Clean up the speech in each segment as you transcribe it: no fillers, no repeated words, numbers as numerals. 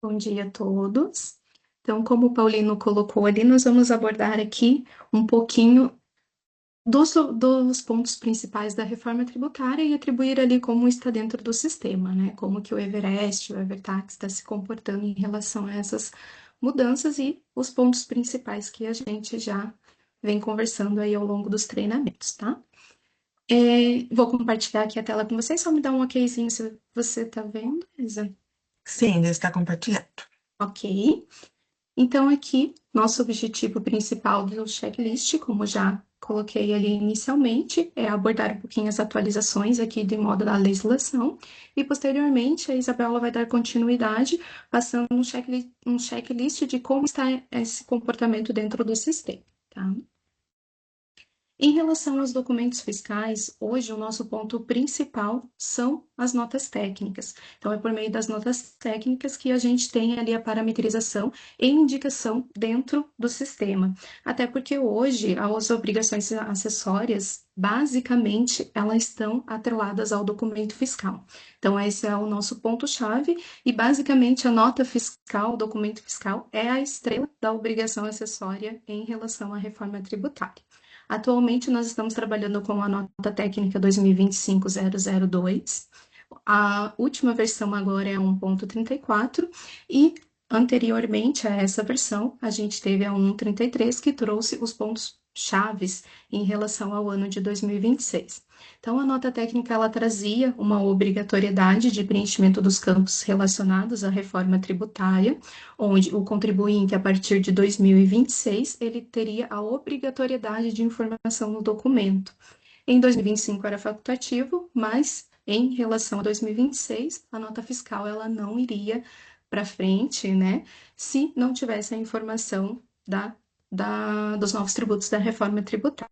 Bom dia a todos. Então, como o Paulino colocou ali, nós vamos abordar aqui um pouquinho dos pontos principais da reforma tributária e atribuir ali como está dentro do sistema, né? Como que o Everest, o Evertax está se comportando em relação a essas mudanças e os pontos principais que a gente já vem conversando aí ao longo dos treinamentos, tá? Vou compartilhar aqui a tela com vocês, só me dá um okzinho se você está vendo, Isa. Sim, já está compartilhado. Ok. Então, aqui, nosso objetivo principal do checklist, como já coloquei ali inicialmente, é abordar um pouquinho as atualizações aqui de modo da legislação e, posteriormente, a Isabela vai dar continuidade, passando um checklist de como está esse comportamento dentro do sistema, tá? Em relação aos documentos fiscais, hoje o nosso ponto principal são as notas técnicas. Então, é por meio das notas técnicas que a gente tem ali a parametrização e indicação dentro do sistema. Até porque hoje as obrigações acessórias, basicamente, elas estão atreladas ao documento fiscal. Então, esse é o nosso ponto-chave e, basicamente, a nota fiscal, o documento fiscal, é a estrela da obrigação acessória em relação à reforma tributária. Atualmente, nós estamos trabalhando com a nota técnica 2025-002. A última versão agora é 1.34 e anteriormente a essa versão, a gente teve a 1.33 que trouxe os pontos chaves em relação ao ano de 2026. Então, a nota técnica ela trazia uma obrigatoriedade de preenchimento dos campos relacionados à reforma tributária, onde o contribuinte, a partir de 2026, ele teria a obrigatoriedade de informação no documento. Em 2025 era facultativo, mas em relação a 2026, a nota fiscal ela não iria para frente, né, se não tivesse a informação dos novos tributos da reforma tributária.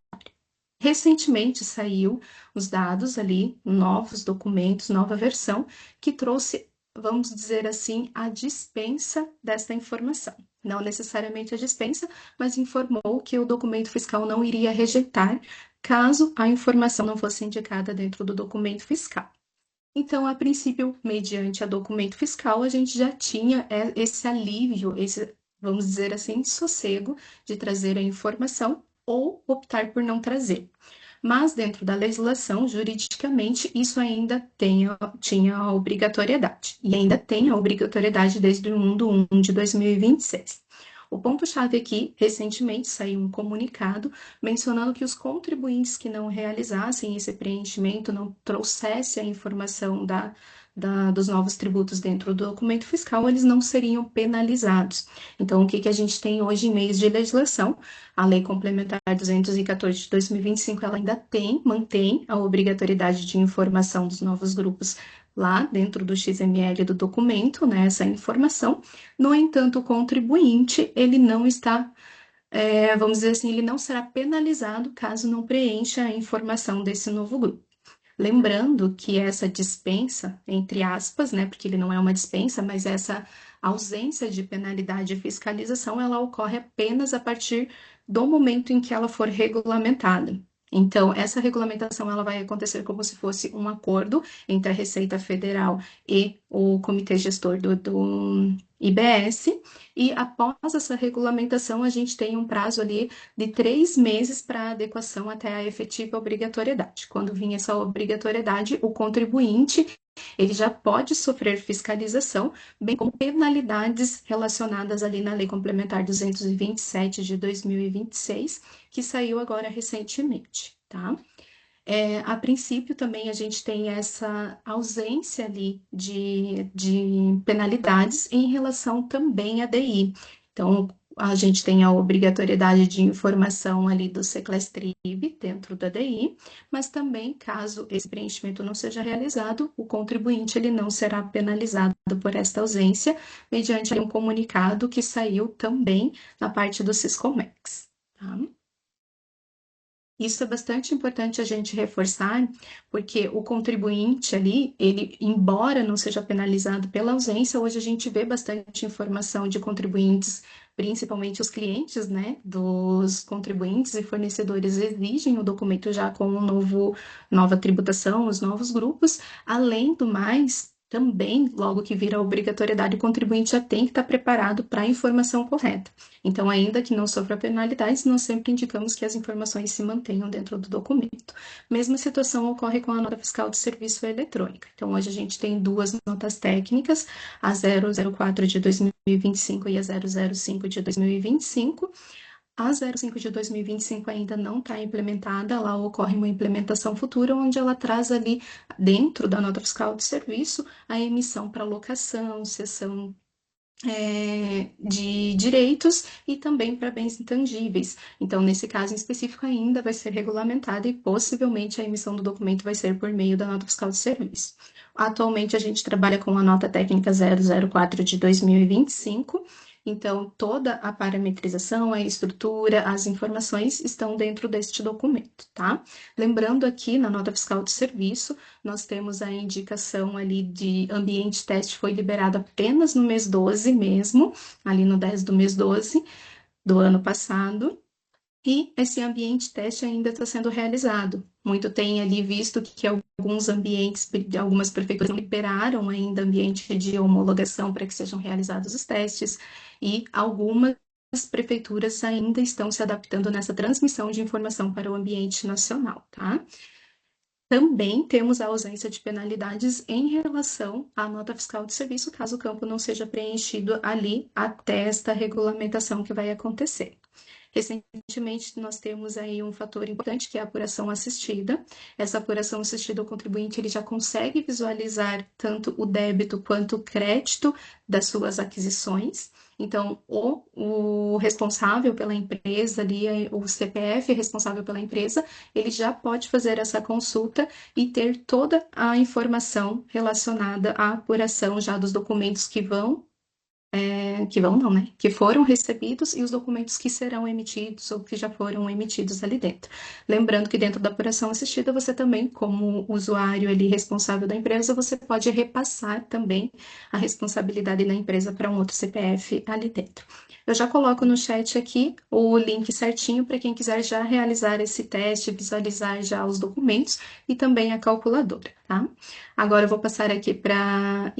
Recentemente saiu os dados ali, novos documentos, nova versão, que trouxe, vamos dizer assim, a dispensa desta informação. Não necessariamente a dispensa, mas informou que o documento fiscal não iria rejeitar caso a informação não fosse indicada dentro do documento fiscal. Então, a princípio, mediante a documento fiscal, a gente já tinha esse alívio, esse, vamos dizer assim, sossego de trazer a informação ou optar por não trazer. Mas, dentro da legislação, juridicamente, isso ainda tinha a obrigatoriedade. E ainda tem a obrigatoriedade desde o 1 de 1 de 2026. O ponto-chave aqui, recentemente saiu um comunicado mencionando que os contribuintes que não realizassem esse preenchimento, não trouxessem a informação dos novos tributos dentro do documento fiscal, eles não seriam penalizados. Então, o que a gente tem hoje em meios de legislação? A Lei Complementar 214 de 2025, ela ainda mantém a obrigatoriedade de informação dos novos grupos lá dentro do XML do documento, né, essa informação. No entanto, o contribuinte, ele não está, vamos dizer assim, ele não será penalizado caso não preencha a informação desse novo grupo. Lembrando que essa dispensa, entre aspas, né, porque ele não é uma dispensa, mas essa ausência de penalidade e fiscalização, ela ocorre apenas a partir do momento em que ela for regulamentada. Então, essa regulamentação ela vai acontecer como se fosse um acordo entre a Receita Federal e o Comitê Gestor do IBS, e após essa regulamentação, a gente tem um prazo ali de 3 meses para adequação até a efetiva obrigatoriedade. Quando vinha essa obrigatoriedade, o contribuinte ele já pode sofrer fiscalização, bem como penalidades relacionadas ali na Lei Complementar 227 de 2026, que saiu agora recentemente, tá? A princípio, também a gente tem essa ausência ali de penalidades em relação também à DI. Então, a gente tem a obrigatoriedade de informação ali do Seclesтрib dentro da DI, mas também, caso esse preenchimento não seja realizado, o contribuinte ele não será penalizado por esta ausência, mediante um comunicado que saiu também na parte do Siscomex. Tá? Isso é bastante importante a gente reforçar, porque o contribuinte ali, ele, embora não seja penalizado pela ausência, hoje a gente vê bastante informação de contribuintes, principalmente os clientes, né, dos contribuintes e fornecedores exigem o documento já com nova tributação, os novos grupos. Além do mais, também, logo que vira a obrigatoriedade, o contribuinte já tem que estar preparado para a informação correta. Então, ainda que não sofra penalidades, nós sempre indicamos que as informações se mantenham dentro do documento. Mesma situação ocorre com a nota fiscal de serviço eletrônica. Então, hoje a gente tem duas notas técnicas, a 004 de 2025 e a 005 de 2025. A 05 de 2025 ainda não está implementada, lá ocorre uma implementação futura, onde ela traz ali, dentro da nota fiscal de serviço, a emissão para locação, cessão de direitos e também para bens intangíveis. Então, nesse caso em específico, ainda vai ser regulamentada e possivelmente a emissão do documento vai ser por meio da nota fiscal de serviço. Atualmente, a gente trabalha com a nota técnica 004 de 2025. Então, toda a parametrização, a estrutura, as informações estão dentro deste documento, tá? Lembrando aqui, na nota fiscal de serviço, nós temos a indicação ali de ambiente teste foi liberado apenas no mês 12 mesmo, ali no 10 do mês 12 do ano passado, e esse ambiente teste ainda está sendo realizado. Muito tem ali visto que alguns ambientes, algumas prefeituras não liberaram ainda ambiente de homologação para que sejam realizados os testes, e algumas prefeituras ainda estão se adaptando nessa transmissão de informação para o ambiente nacional, tá? Também temos a ausência de penalidades em relação à nota fiscal de serviço, caso o campo não seja preenchido ali até esta regulamentação que vai acontecer. Recentemente, nós temos aí um fator importante, que é a apuração assistida. Essa apuração assistida, o contribuinte ele já consegue visualizar tanto o débito quanto o crédito das suas aquisições. Então, o responsável pela empresa, ali, o CPF responsável pela empresa, ele já pode fazer essa consulta e ter toda a informação relacionada à apuração já dos documentos que vão não, né? Que foram recebidos e os documentos que serão emitidos ou que já foram emitidos ali dentro. Lembrando que dentro da apuração assistida, você também, como usuário ali responsável da empresa, você pode repassar também a responsabilidade da empresa para um outro CPF ali dentro. Eu já coloco no chat aqui o link certinho para quem quiser já realizar esse teste, visualizar já os documentos e também a calculadora, tá? Agora eu vou passar aqui para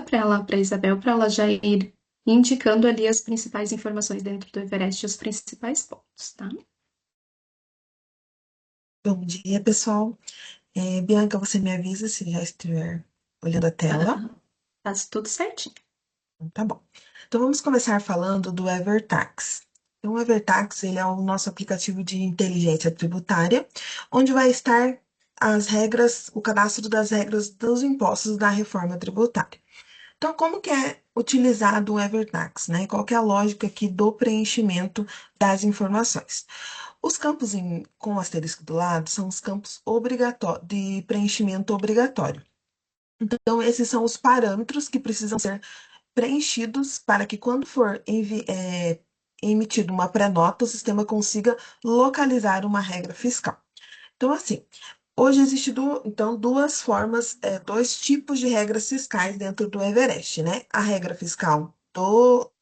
para Isabel, para ela já ir indicando ali as principais informações dentro do Everest e os principais pontos, tá? Bom dia, pessoal. Bianca, você me avisa se já estiver olhando a tela? Tá tudo certinho. Tá bom. Então, vamos começar falando do EverTax. Então, o EverTax, ele é o nosso aplicativo de inteligência tributária, onde vai estar as regras, o cadastro das regras dos impostos da reforma tributária. Então, como que é utilizado o EverTax, né? Qual que é a lógica aqui do preenchimento das informações? Os campos com asterisco do lado são os campos de preenchimento obrigatório. Então, esses são os parâmetros que precisam ser preenchidos para que, quando for emitida uma pré-nota, o sistema consiga localizar uma regra fiscal. Então, assim, hoje existe então duas formas, dois tipos de regras fiscais dentro do Everest, né? A regra fiscal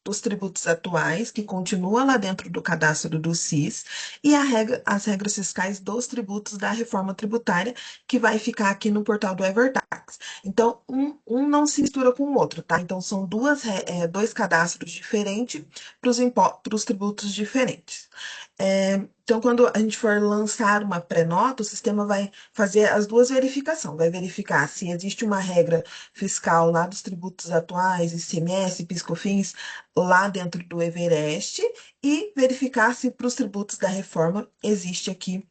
dos tributos atuais, que continua lá dentro do cadastro do SIS, e as regras fiscais dos tributos da reforma tributária, que vai ficar aqui no portal do EverTax. Então, um não se mistura com o outro, tá? Então, são dois cadastros diferentes para os tributos diferentes. Então, quando a gente for lançar uma pré-nota, o sistema vai fazer as duas verificações. Vai verificar se existe uma regra fiscal lá dos tributos atuais, ICMS, PIS/COFINS, lá dentro do Everest, e verificar se para os tributos da reforma existe aqui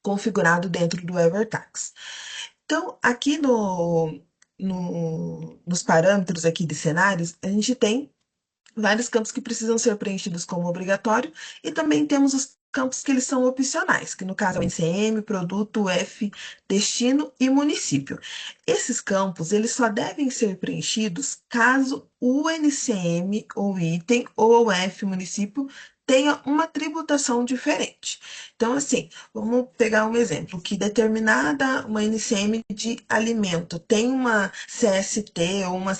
configurado dentro do EverTax. Então, aqui nos parâmetros aqui de cenários, a gente tem vários campos que precisam ser preenchidos como obrigatório, e também temos os campos que eles são opcionais, que no caso é o NCM, produto, UF, destino e município. Esses campos, eles só devem ser preenchidos caso o NCM ou item ou o UF município tenha uma tributação diferente. Então, assim, vamos pegar um exemplo, que uma NCM de alimento tem uma CST ou uma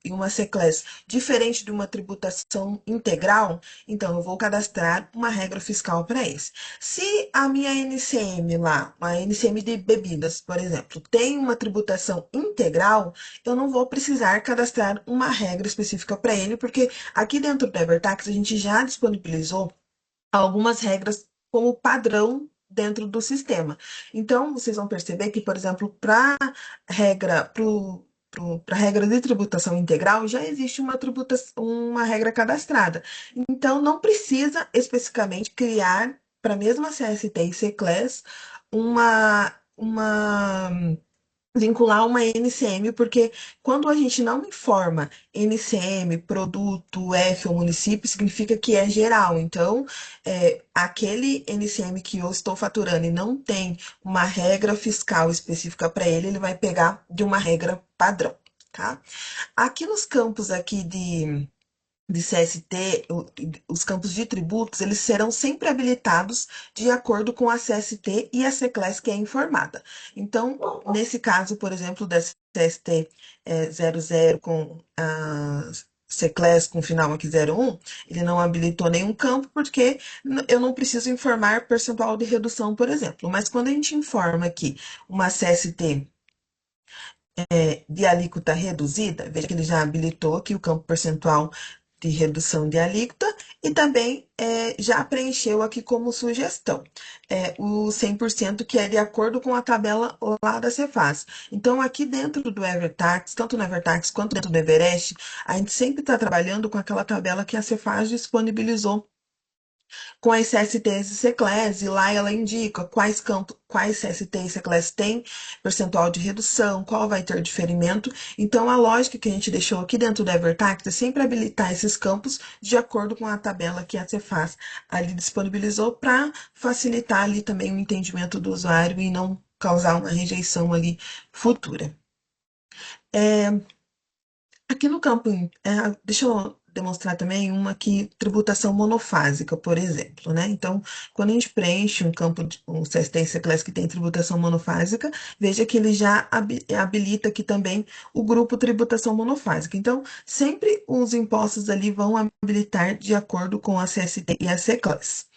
e uma C-Class diferente de uma tributação integral, então eu vou cadastrar uma regra fiscal para esse. Se a minha NCM lá, uma NCM de bebidas, por exemplo, tem uma tributação integral, eu não vou precisar cadastrar uma regra específica para ele, porque aqui dentro do EverTax a gente já disponibilizou algumas regras como padrão dentro do sistema. Então, vocês vão perceber que, por exemplo, para regra, para regra de tributação integral, já existe uma regra cadastrada. Então, não precisa especificamente criar para a mesma CST e C-Class uma vincular uma NCM, porque quando a gente não informa NCM, produto, F ou município, significa que é geral. Então, aquele NCM que eu estou faturando e não tem uma regra fiscal específica para ele, ele vai pegar de uma regra padrão, tá? Aqui nos campos aqui de CST, os campos de tributos, eles serão sempre habilitados de acordo com a CST e a C-Class que é informada. Então, nesse caso, por exemplo, da CST 00 com a C-Class com final aqui 01, ele não habilitou nenhum campo porque eu não preciso informar percentual de redução, por exemplo. Mas quando a gente informa aqui uma CST de alíquota reduzida, veja que ele já habilitou aqui o campo percentual de redução de alíquota e também já preencheu aqui como sugestão o 100% que é de acordo com a tabela lá da Cefaz. Então, aqui dentro do EverTax, tanto no EverTax quanto dentro do Everest, a gente sempre está trabalhando com aquela tabela que a Cefaz disponibilizou com as CSTs e CCLES, e lá ela indica quais campos, quais CSTs e CCLES têm percentual de redução, qual vai ter diferimento. Então, a lógica que a gente deixou aqui dentro do EverTax é sempre habilitar esses campos de acordo com a tabela que a Cefaz ali disponibilizou para facilitar ali também o entendimento do usuário e não causar uma rejeição ali futura. Aqui no campo, deixa eu demonstrar também uma aqui, tributação monofásica, por exemplo, né? Então, quando a gente preenche um campo, um CST Class que tem tributação monofásica, veja que ele já habilita aqui também o grupo tributação monofásica. Então, sempre os impostos ali vão habilitar de acordo com a CST e a C-Class.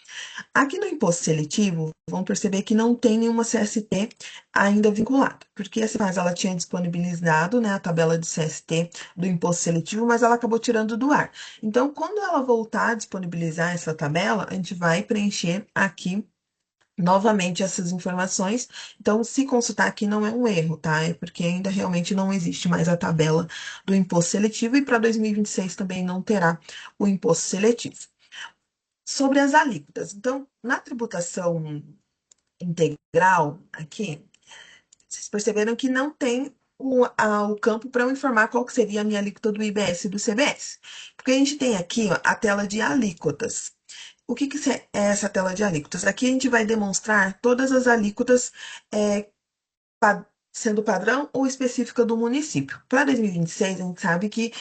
Aqui no imposto seletivo, vão perceber que não tem nenhuma CST ainda vinculada, porque a Cefaz ela tinha disponibilizado, né, a tabela de CST do imposto seletivo, mas ela acabou tirando do ar. Então, quando ela voltar a disponibilizar essa tabela, a gente vai preencher aqui novamente essas informações. Então, se consultar aqui não é um erro, tá? É porque ainda realmente não existe mais a tabela do imposto seletivo e para 2026 também não terá o imposto seletivo. Sobre as alíquotas. Então, na tributação integral, aqui, vocês perceberam que não tem o campo para eu informar qual que seria a minha alíquota do IBS e do CBS. Porque a gente tem aqui ó, a tela de alíquotas. O que é essa tela de alíquotas? Aqui a gente vai demonstrar todas as alíquotas é, sendo padrão ou específica do município. Para 2026, a gente sabe que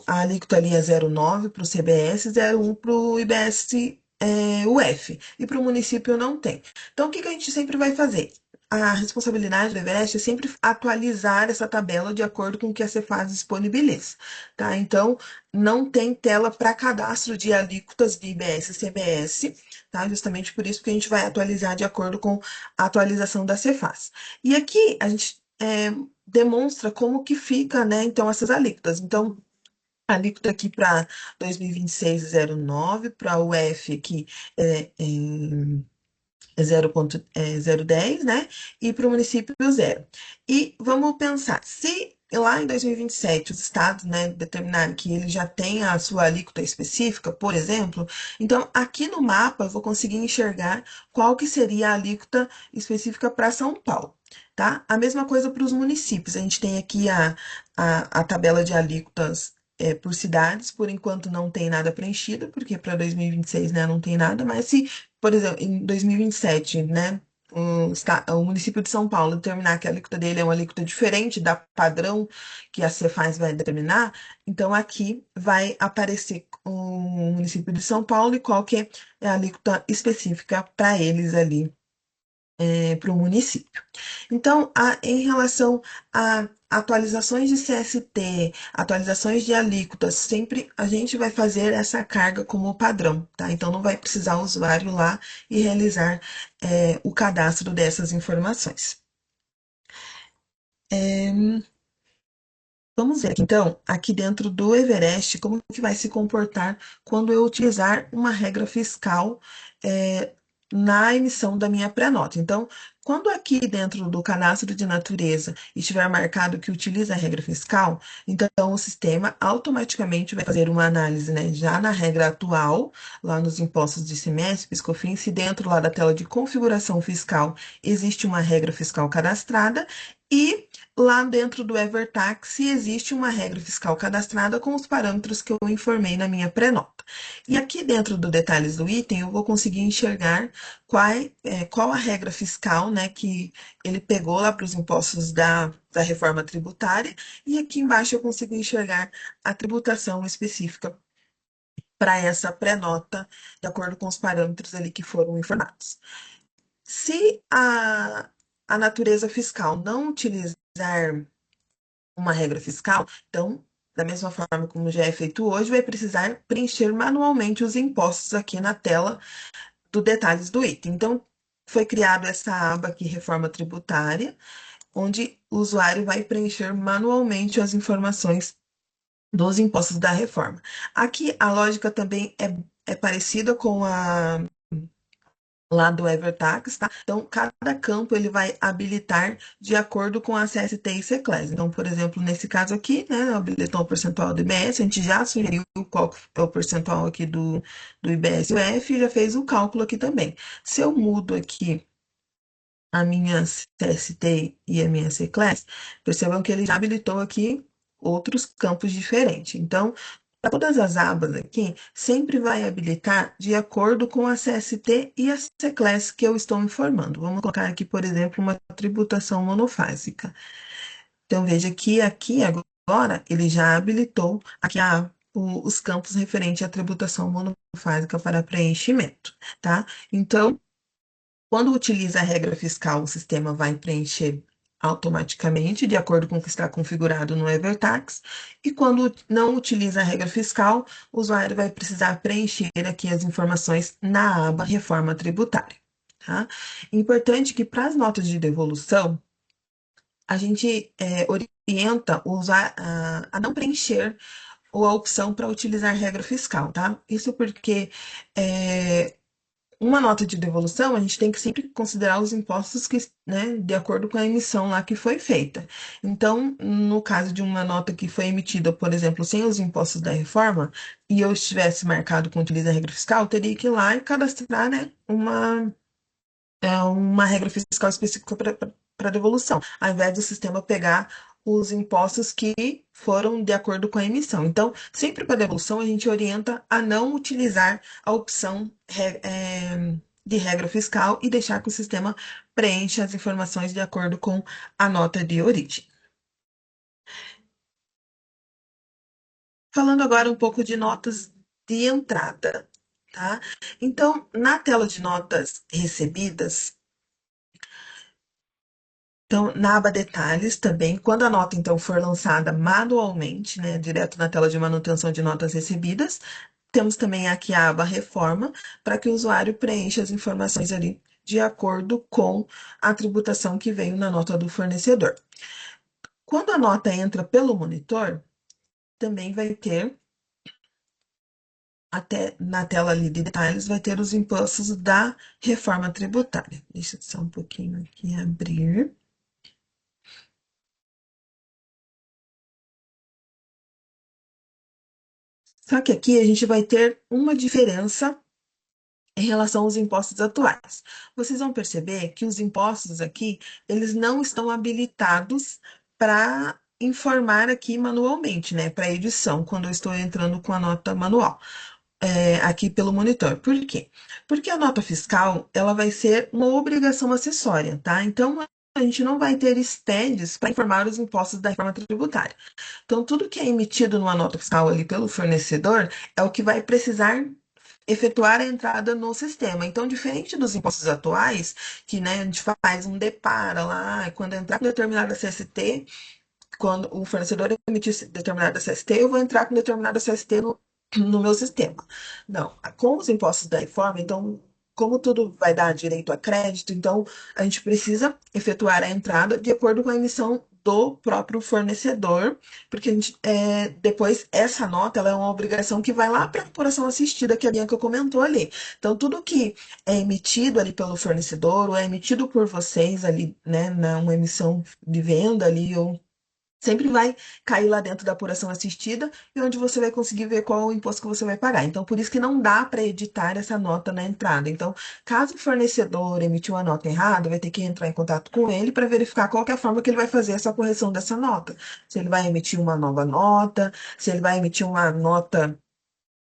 a alíquota ali é 0,9 para o CBS, 0,1 para o IBS UF, e para o município não tem. Então, o que a gente sempre vai fazer? A responsabilidade do Everest é sempre atualizar essa tabela de acordo com o que a Cefaz disponibiliza, tá? Então, não tem tela para cadastro de alíquotas de IBS e CBS, tá? Justamente por isso que a gente vai atualizar de acordo com a atualização da Cefaz. E aqui a gente demonstra como que fica, né, então, essas alíquotas. Então, a alíquota aqui para 2026 é 0,9, para o UF aqui é 0,010, né? E para o município, zero. E vamos pensar, se lá em 2027 os estados, né, determinarem que ele já tem a sua alíquota específica, por exemplo, então aqui no mapa eu vou conseguir enxergar qual que seria a alíquota específica para São Paulo. Tá? A mesma coisa para os municípios. A gente tem aqui a tabela de alíquotas por cidades, por enquanto não tem nada preenchido, porque para 2026 né, não tem nada, mas se por exemplo, em 2027, né, o município de São Paulo determinar que a alíquota dele é uma alíquota diferente da padrão que a Cefaz vai determinar, então aqui vai aparecer o município de São Paulo e qual que é a alíquota específica para eles ali, para o município. Então, em relação a atualizações de CST, atualizações de alíquotas, sempre a gente vai fazer essa carga como padrão, tá? Então não vai precisar o usuário lá e realizar o cadastro dessas informações. Vamos ver aqui, então, aqui dentro do Everest, como que vai se comportar quando eu utilizar uma regra fiscal eh, na emissão da minha pré-nota. Então, quando aqui dentro do cadastro de natureza estiver marcado que utiliza a regra fiscal, então o sistema automaticamente vai fazer uma análise, né, já na regra atual, lá nos impostos de ICMS, PIS/COFINS, se dentro lá da tela de configuração fiscal existe uma regra fiscal cadastrada, e lá dentro do EverTax, se existe uma regra fiscal cadastrada com os parâmetros que eu informei na minha pré-nota. E aqui dentro do detalhes do item, eu vou conseguir enxergar qual a regra fiscal, né, que ele pegou lá para os impostos da reforma tributária, e aqui embaixo eu consigo enxergar a tributação específica para essa pré-nota, de acordo com os parâmetros ali que foram informados. Se a natureza fiscal não utilizar uma regra fiscal, então, da mesma forma como já é feito hoje, vai precisar preencher manualmente os impostos aqui na tela do detalhes do item. Então, foi criada essa aba aqui, Reforma Tributária, onde o usuário vai preencher manualmente as informações dos impostos da reforma. Aqui a lógica também é parecida com a lá do EverTax, tá? Então, cada campo ele vai habilitar de acordo com a CST e CECLES. Então, por exemplo, nesse caso aqui, né, habilitou o percentual do IBS, a gente já sugeriu qual é o percentual aqui do IBS e UF, e já fez o cálculo aqui também. Se eu mudo aqui a minha CST e a minha CECLES, percebam que ele já habilitou aqui outros campos diferentes. Então, para todas as abas aqui, sempre vai habilitar de acordo com a CST e a CECLES que eu estou informando. Vamos colocar aqui, por exemplo, uma tributação monofásica. Então, veja que aqui agora ele já habilitou aqui os campos referentes à tributação monofásica para preenchimento, tá? Então, quando utiliza a regra fiscal, o sistema vai preencher automaticamente, de acordo com o que está configurado no EverTax, e quando não utiliza a regra fiscal, o usuário vai precisar preencher aqui as informações na aba Reforma Tributária. Tá? Importante que para as notas de devolução, a gente orienta a não preencher ou a opção para utilizar regra fiscal, tá? Isso porque uma nota de devolução, a gente tem que sempre considerar os impostos que, né, de acordo com a emissão lá que foi feita. Então, no caso de uma nota que foi emitida, por exemplo, sem os impostos da reforma, e eu estivesse marcado com utiliza a regra fiscal, eu teria que ir lá e cadastrar, né, uma regra fiscal específica para devolução, ao invés do sistema pegar os impostos que foram de acordo com a emissão. Então, sempre para devolução, a gente orienta a não utilizar a opção de regra fiscal e deixar que o sistema preencha as informações de acordo com a nota de origem. Falando agora um pouco de notas de entrada, tá? Então, na tela de notas recebidas, então, na aba Detalhes também, quando a nota então for lançada manualmente, né, direto na tela de manutenção de notas recebidas, temos também aqui a aba Reforma, para que o usuário preencha as informações ali de acordo com a tributação que veio na nota do fornecedor. Quando a nota entra pelo monitor, também vai ter, até na tela ali de detalhes, vai ter os impostos da reforma tributária. Deixa eu só um pouquinho aqui abrir. Só que aqui a gente vai ter uma diferença em relação aos impostos atuais. Vocês vão perceber que os impostos aqui, eles não estão habilitados para informar aqui manualmente, né, para edição, quando eu estou entrando com a nota manual, aqui pelo monitor. Por quê? Porque a nota fiscal, ela vai ser uma obrigação acessória, tá? Então, a gente não vai ter SPEDs para informar os impostos da reforma tributária. Então, tudo que é emitido numa nota fiscal ali pelo fornecedor é o que vai precisar efetuar a entrada no sistema. Então, diferente dos impostos atuais, que, né, a gente faz um depara lá, quando entrar com determinada CST, quando o fornecedor emitir determinada CST, eu vou entrar com determinada CST no meu sistema. Não, com os impostos da reforma, então, como tudo vai dar direito a crédito, então a gente precisa efetuar a entrada de acordo com a emissão do próprio fornecedor, porque a gente, depois essa nota ela é uma obrigação que vai lá para a apuração assistida que a Bianca comentou ali. Então, tudo que é emitido ali pelo fornecedor ou é emitido por vocês ali, né, uma emissão de venda ali ou sempre vai cair lá dentro da apuração assistida e onde você vai conseguir ver qual é o imposto que você vai pagar. Então, por isso que não dá para editar essa nota na entrada. Então, caso o fornecedor emitiu uma nota errada, vai ter que entrar em contato com ele para verificar qual que é a forma que ele vai fazer essa correção dessa nota. Se ele vai emitir uma nova nota, se ele vai emitir uma nota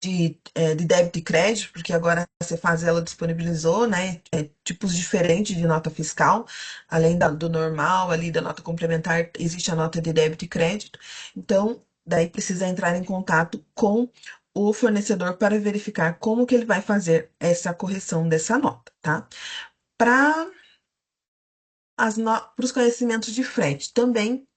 de débito e crédito, porque agora a Cefaz ela disponibilizou, né, tipos diferentes de nota fiscal, além do normal, ali da nota complementar, existe a nota de débito e crédito. Então, daí precisa entrar em contato com o fornecedor para verificar como que ele vai fazer essa correção dessa nota, tá? Para os conhecimentos de frete, também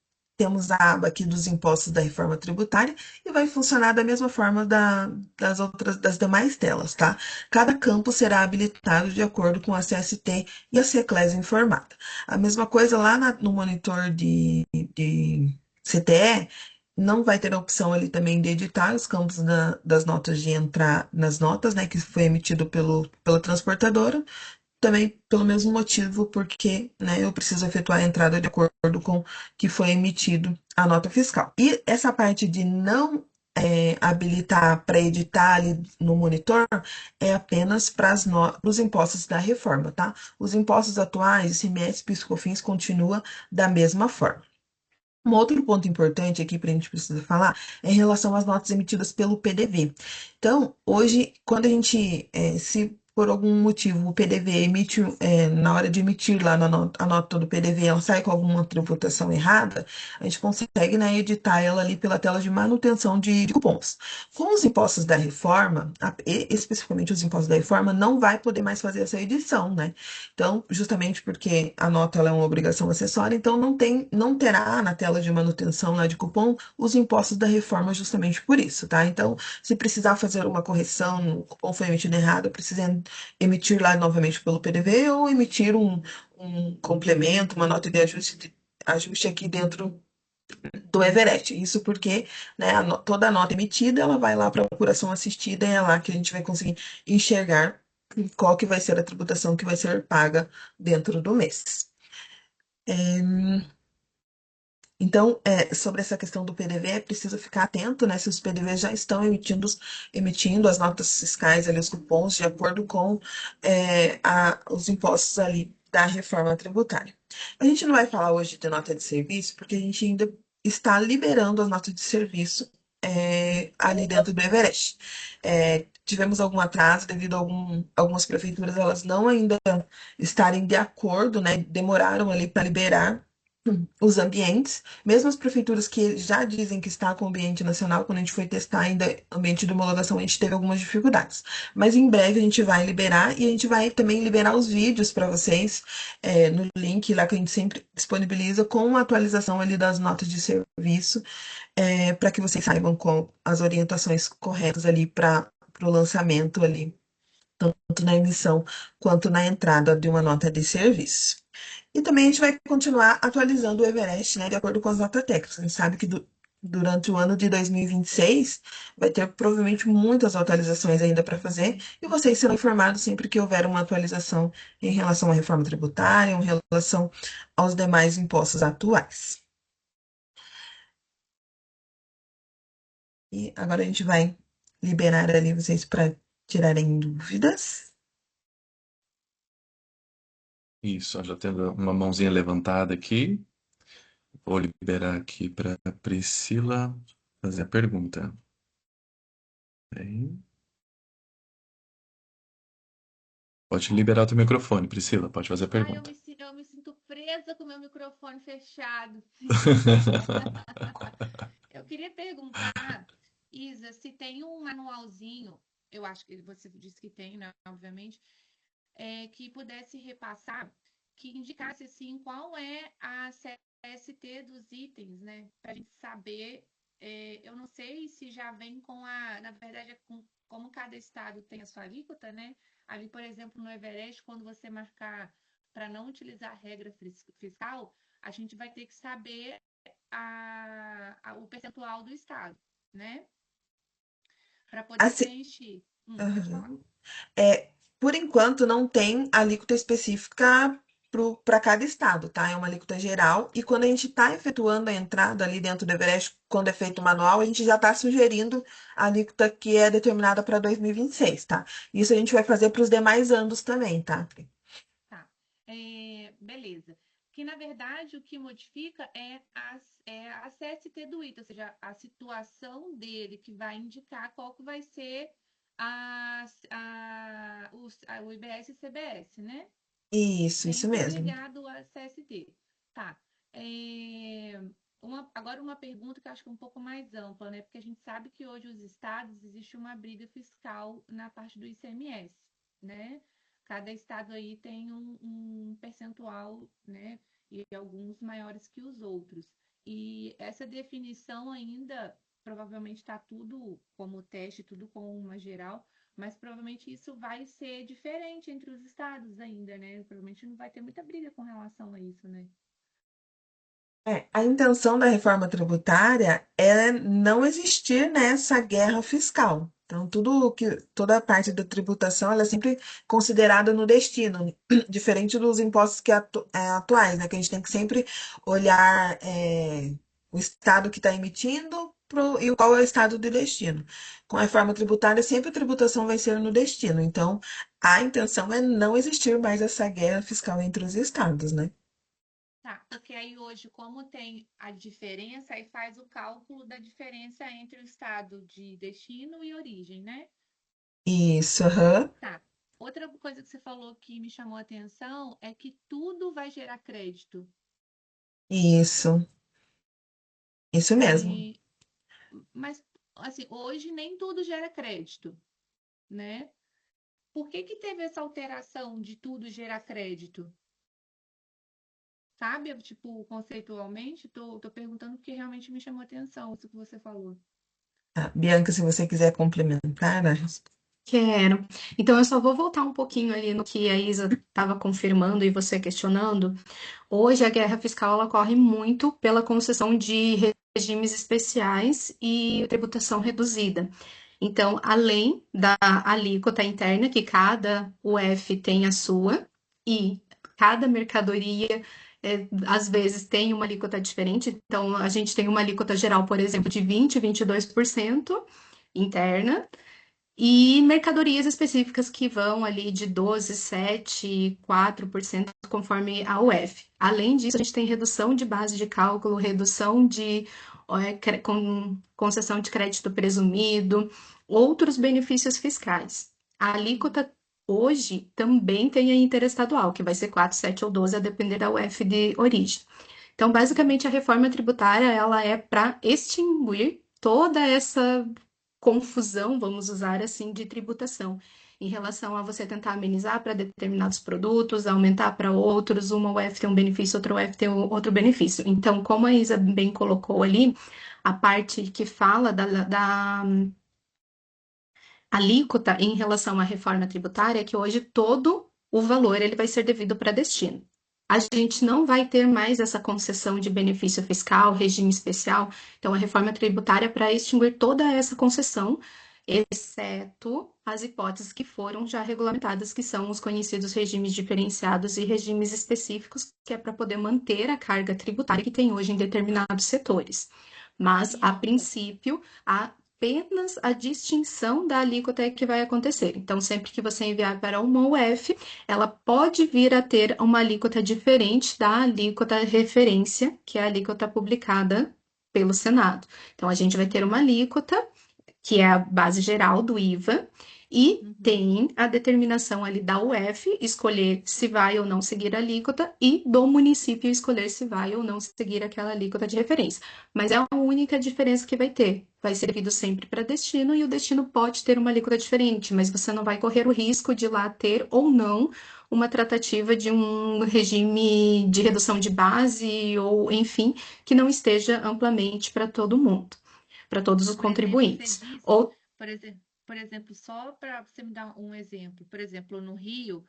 temos a aba aqui dos impostos da reforma tributária e vai funcionar da mesma forma das demais telas, tá? Cada campo será habilitado de acordo com a CST e a CECLES informada. A mesma coisa lá no monitor de CTE, não vai ter a opção ali também de editar os campos das notas de entrar nas notas, né, que foi emitido pela transportadora, também pelo mesmo motivo, porque, né, eu preciso efetuar a entrada de acordo com que foi emitido a nota fiscal. E essa parte de não habilitar para editar ali no monitor é apenas para os impostos da reforma, tá? Os impostos atuais, ICMS, PIS/COFINS, continua da mesma forma. Um outro ponto importante aqui para a gente precisa falar é em relação às notas emitidas pelo PDV. Então, hoje, quando a gente, se por algum motivo o PDV emite, na hora de emitir lá a nota do PDV, ela sai com alguma tributação errada, a gente consegue, né, editar ela ali pela tela de manutenção de cupons. Com os impostos da reforma, especificamente os impostos da reforma, não vai poder mais fazer essa edição, né? Então, justamente porque a nota ela é uma obrigação acessória, então não terá na tela de manutenção lá de cupom os impostos da reforma justamente por isso, tá? Então, se precisar fazer uma correção, o cupom foi emitido errado, precisa emitir lá novamente pelo PDV ou emitir um complemento, uma nota de ajuste aqui dentro do Everest. Isso porque, né, toda a nota emitida ela vai lá para a apuração assistida e é lá que a gente vai conseguir enxergar qual que vai ser a tributação que vai ser paga dentro do mês. Então, sobre essa questão do PDV, é preciso ficar atento, né, se os PDVs já estão emitindo as notas fiscais, ali, os cupons, de acordo com os impostos ali da reforma tributária. A gente não vai falar hoje de nota de serviço, porque a gente ainda está liberando as notas de serviço ali dentro do Everest. Tivemos algum atraso devido a algumas prefeituras, elas não ainda estarem de acordo, né, demoraram ali para liberar os ambientes, mesmo as prefeituras que já dizem que está com o ambiente nacional, quando a gente foi testar ainda ambiente de homologação, a gente teve algumas dificuldades. Mas em breve a gente vai liberar e a gente vai também liberar os vídeos para vocês no link lá que a gente sempre disponibiliza com uma atualização ali das notas de serviço, para que vocês saibam com as orientações corretas ali para o lançamento ali, tanto na emissão quanto na entrada de uma nota de serviço. E também a gente vai continuar atualizando o Everest, né, de acordo com as notas técnicas. A gente sabe que durante o ano de 2026 vai ter provavelmente muitas atualizações ainda para fazer, e vocês serão informados sempre que houver uma atualização em relação à reforma tributária, em relação aos demais impostos atuais. E agora a gente vai liberar ali vocês para tirarem dúvidas. Isso, ó, já tendo uma mãozinha levantada aqui. Vou liberar aqui para Priscila fazer a pergunta. Bem, pode liberar o teu microfone, Priscila, pode fazer a Ai, pergunta. eu me sinto presa com o meu microfone fechado. Eu queria perguntar, Isa, se tem um manualzinho, eu acho que você disse que tem, né, obviamente, que pudesse repassar, que indicasse assim qual é a AST dos itens, né? Para a gente saber. Eu não sei se já vem com na verdade, como cada estado tem a sua alíquota, né? Ali, por exemplo, no Everest, quando você marcar para não utilizar a regra fiscal, a gente vai ter que saber o percentual do estado, né? Para poder Assim, preencher. Pode falar. aham. É, por enquanto, não tem alíquota específica para cada estado, tá? É uma alíquota geral. E quando a gente está efetuando a entrada ali dentro do Everest, quando é feito o manual, a gente já está sugerindo a alíquota que é determinada para 2026, tá? Isso a gente vai fazer para os demais anos também, tá? Tá. Beleza. Que, na verdade, o que modifica é a CST do item, ou seja, a situação dele, que vai indicar qual que vai ser o IBS e CBS, né? Isso Sempre mesmo. ligado a CST. Tá. Agora uma pergunta que eu acho que é um pouco mais ampla, né? Porque a gente sabe que hoje os estados existe uma briga fiscal na parte do ICMS, né? Cada estado aí tem um percentual, né? E alguns maiores que os outros. E essa definição ainda, provavelmente está tudo como teste, tudo com uma geral, mas provavelmente isso vai ser diferente entre os estados ainda, né? Provavelmente não vai ter muita briga com relação a isso, né? A intenção da reforma tributária é não existir nessa guerra fiscal. Então, toda a parte da tributação, ela é sempre considerada no destino, diferente dos impostos atuais, né? Que a gente tem que sempre olhar o estado que está emitindo e qual é o estado de destino. Com a reforma tributária, sempre a tributação vai ser no destino. Então, a intenção é não existir mais essa guerra fiscal entre os estados, né? Tá, porque aí hoje, como tem a diferença, aí faz o cálculo da diferença entre o estado de destino e origem, né? Isso, aham. Tá. Outra coisa que você falou que me chamou a atenção é que tudo vai gerar crédito. Isso. Isso mesmo. E, mas, assim, hoje nem tudo gera crédito, né? Por que que teve essa alteração de tudo gerar crédito? Sabe? Tipo, conceitualmente, tô perguntando porque realmente me chamou a atenção isso que você falou. Tá. Bianca, se você quiser complementar, né? Quero. Então, eu só vou voltar um pouquinho ali no que a Isa estava confirmando e você questionando. Hoje, a guerra fiscal ela ocorre muito pela concessão de regimes especiais e tributação reduzida. Então, além da alíquota interna, que cada UF tem a sua, e cada mercadoria, às vezes, tem uma alíquota diferente. Então, a gente tem uma alíquota geral, por exemplo, de 20, 22% interna, e mercadorias específicas que vão ali de 12, 7, 4%, conforme a UF. Além disso, a gente tem redução de base de cálculo, redução de concessão de crédito presumido, outros benefícios fiscais. A alíquota hoje também tem a interestadual, que vai ser 4, 7 ou 12, a depender da UF de origem. Então, basicamente, a reforma tributária ela é para extinguir toda essa confusão, vamos usar assim, de tributação, em relação a você tentar amenizar para determinados produtos, aumentar para outros, uma UF tem um benefício, outra UF tem outro benefício. Então, como a Isa bem colocou ali, a parte que fala da alíquota em relação à reforma tributária, que hoje todo o valor ele vai ser devido para destino. A gente não vai ter mais essa concessão de benefício fiscal, regime especial. Então, a reforma tributária é para extinguir toda essa concessão, exceto as hipóteses que foram já regulamentadas, que são os conhecidos regimes diferenciados e regimes específicos, que é para poder manter a carga tributária que tem hoje em determinados setores. Mas, a princípio, apenas a distinção da alíquota é que vai acontecer. Então, sempre que você enviar para uma UF, ela pode vir a ter uma alíquota diferente da alíquota referência, que é a alíquota publicada pelo Senado. Então, a gente vai ter uma alíquota, que é a base geral do IVA, e tem a determinação ali da UF escolher se vai ou não seguir a alíquota e do município escolher se vai ou não seguir aquela alíquota de referência. Mas é a única diferença que vai ter. Vai ser devido sempre para destino e o destino pode ter uma alíquota diferente, mas você não vai correr o risco de lá ter ou não uma tratativa de um regime de redução de base ou, enfim, que não esteja amplamente para todo mundo, para todos os Por exemplo, você contribuintes. disse, Ou por exemplo, só para você me dar um exemplo, por exemplo, no Rio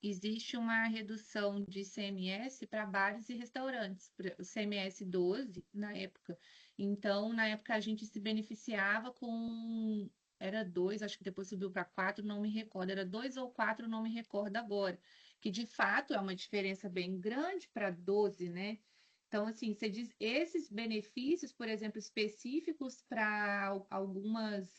existe uma redução de ICMS para bares e restaurantes, o ICMS 12 na época. Então, na época a gente se beneficiava com era 2, acho que depois subiu para 4, não me recordo, era 2 ou 4, não me recordo agora, que de fato é uma diferença bem grande para 12, né? Então, assim, você diz esses benefícios, por exemplo, específicos para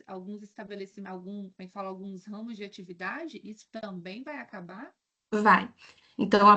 alguns estabelecimentos, como é que fala, alguns ramos de atividade, isso também vai acabar? vai. Então,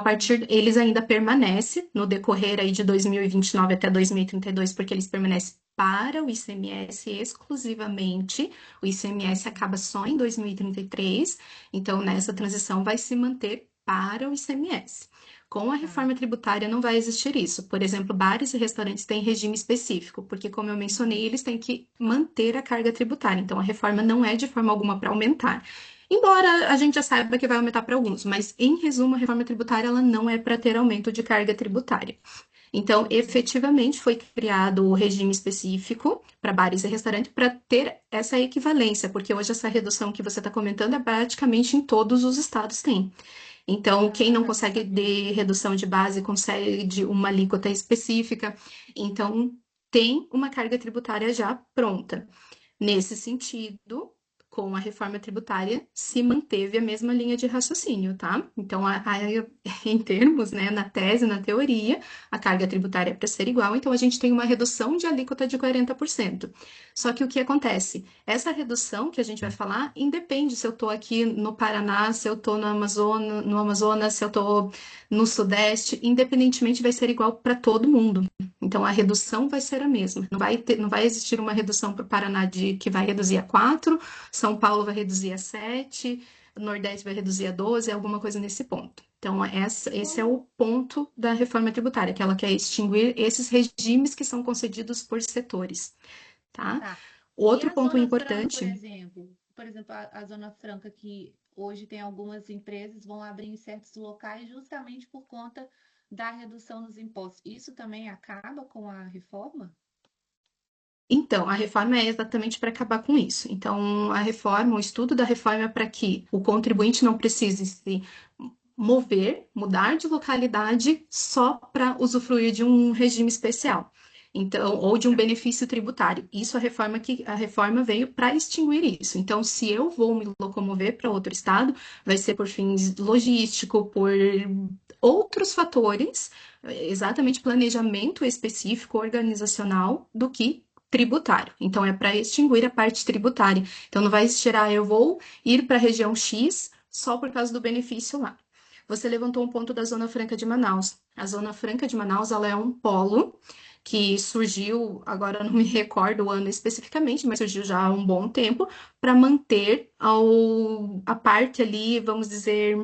eles ainda permanecem no decorrer aí de 2029 até 2032, porque eles permanecem para o ICMS exclusivamente. O ICMS acaba só em 2033, então nessa transição vai se manter para o ICMS. Com a Tá. reforma tributária não vai existir isso. Por exemplo, bares e restaurantes têm regime específico, porque, como eu mencionei, eles têm que manter a carga tributária. Então, a reforma não é de forma alguma para aumentar. Embora a gente já saiba que vai aumentar para alguns, mas em resumo, a reforma tributária ela não é para ter aumento de carga tributária. Então, efetivamente, foi criado o regime específico para bares e restaurantes para ter essa equivalência, porque hoje essa redução que você está comentando é praticamente em todos os estados tem. Então, quem não Ah, bom consegue saber. de redução de base consegue de uma alíquota específica. Então, tem uma carga tributária já pronta. Nesse sentido, com a reforma tributária, se manteve a mesma linha de raciocínio, tá? Então, em termos, né, na tese, na teoria, a carga tributária é para ser igual, então a gente tem uma redução de alíquota de 40%. Só que o que acontece? Essa redução que a gente vai falar independe se eu estou aqui no Paraná, se eu estou no Amazonas, se eu estou no Sudeste, independentemente vai ser igual para todo mundo. Então, a redução vai ser a mesma. Não vai existir uma redução para o Paraná que vai reduzir a 4, São Paulo vai reduzir a 7, o Nordeste vai reduzir a 12, alguma coisa nesse ponto. Então, esse é o ponto da reforma tributária, que ela quer extinguir esses regimes que são concedidos por setores, tá? Tá. E Outro a ponto Zona Franca, por importante. exemplo? Por exemplo, a Zona Franca que hoje tem algumas empresas vão abrir em certos locais justamente por conta da redução dos impostos. Isso também acaba com a reforma? Então, a reforma é exatamente para acabar com isso. Então, o estudo da reforma é para que o contribuinte não precise se mudar de localidade só para usufruir de um regime especial. Então, ou de um Tá. benefício tributário. Isso a reforma veio para extinguir isso. Então, se eu vou me locomover para outro estado, vai ser por fins logístico, por outros fatores, exatamente planejamento específico organizacional do que tributário. Então, é para extinguir a parte tributária. Então, não vai existir, eu vou ir para a região X só por causa do benefício lá. Você levantou um ponto da Zona Franca de Manaus. A Zona Franca de Manaus, ela é um polo que surgiu, agora eu não me recordo o ano especificamente, mas surgiu já há um bom tempo, para manter a parte ali, vamos dizer,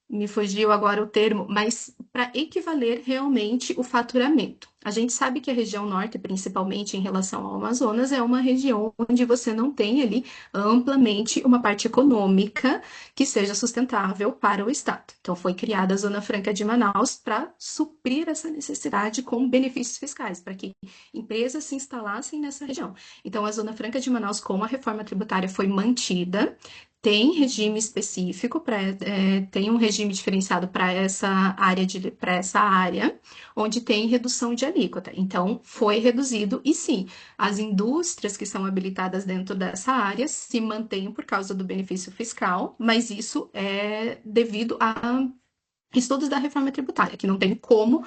me fugiu agora o termo, mas para equivaler realmente o faturamento. A gente sabe que a região norte, principalmente em relação ao Amazonas, é uma região onde você não tem ali amplamente uma parte econômica que seja sustentável para o Estado. Então, foi criada a Zona Franca de Manaus para suprir essa necessidade com benefícios fiscais, para que empresas se instalassem nessa região. Então, a Zona Franca de Manaus, com a reforma tributária, foi mantida, tem regime específico tem um regime diferenciado para essa área, onde tem redução de alíquota. Então, foi reduzido e sim, as indústrias que são habilitadas dentro dessa área se mantêm por causa do benefício fiscal, mas isso é devido a estudos da reforma tributária, que não tem como,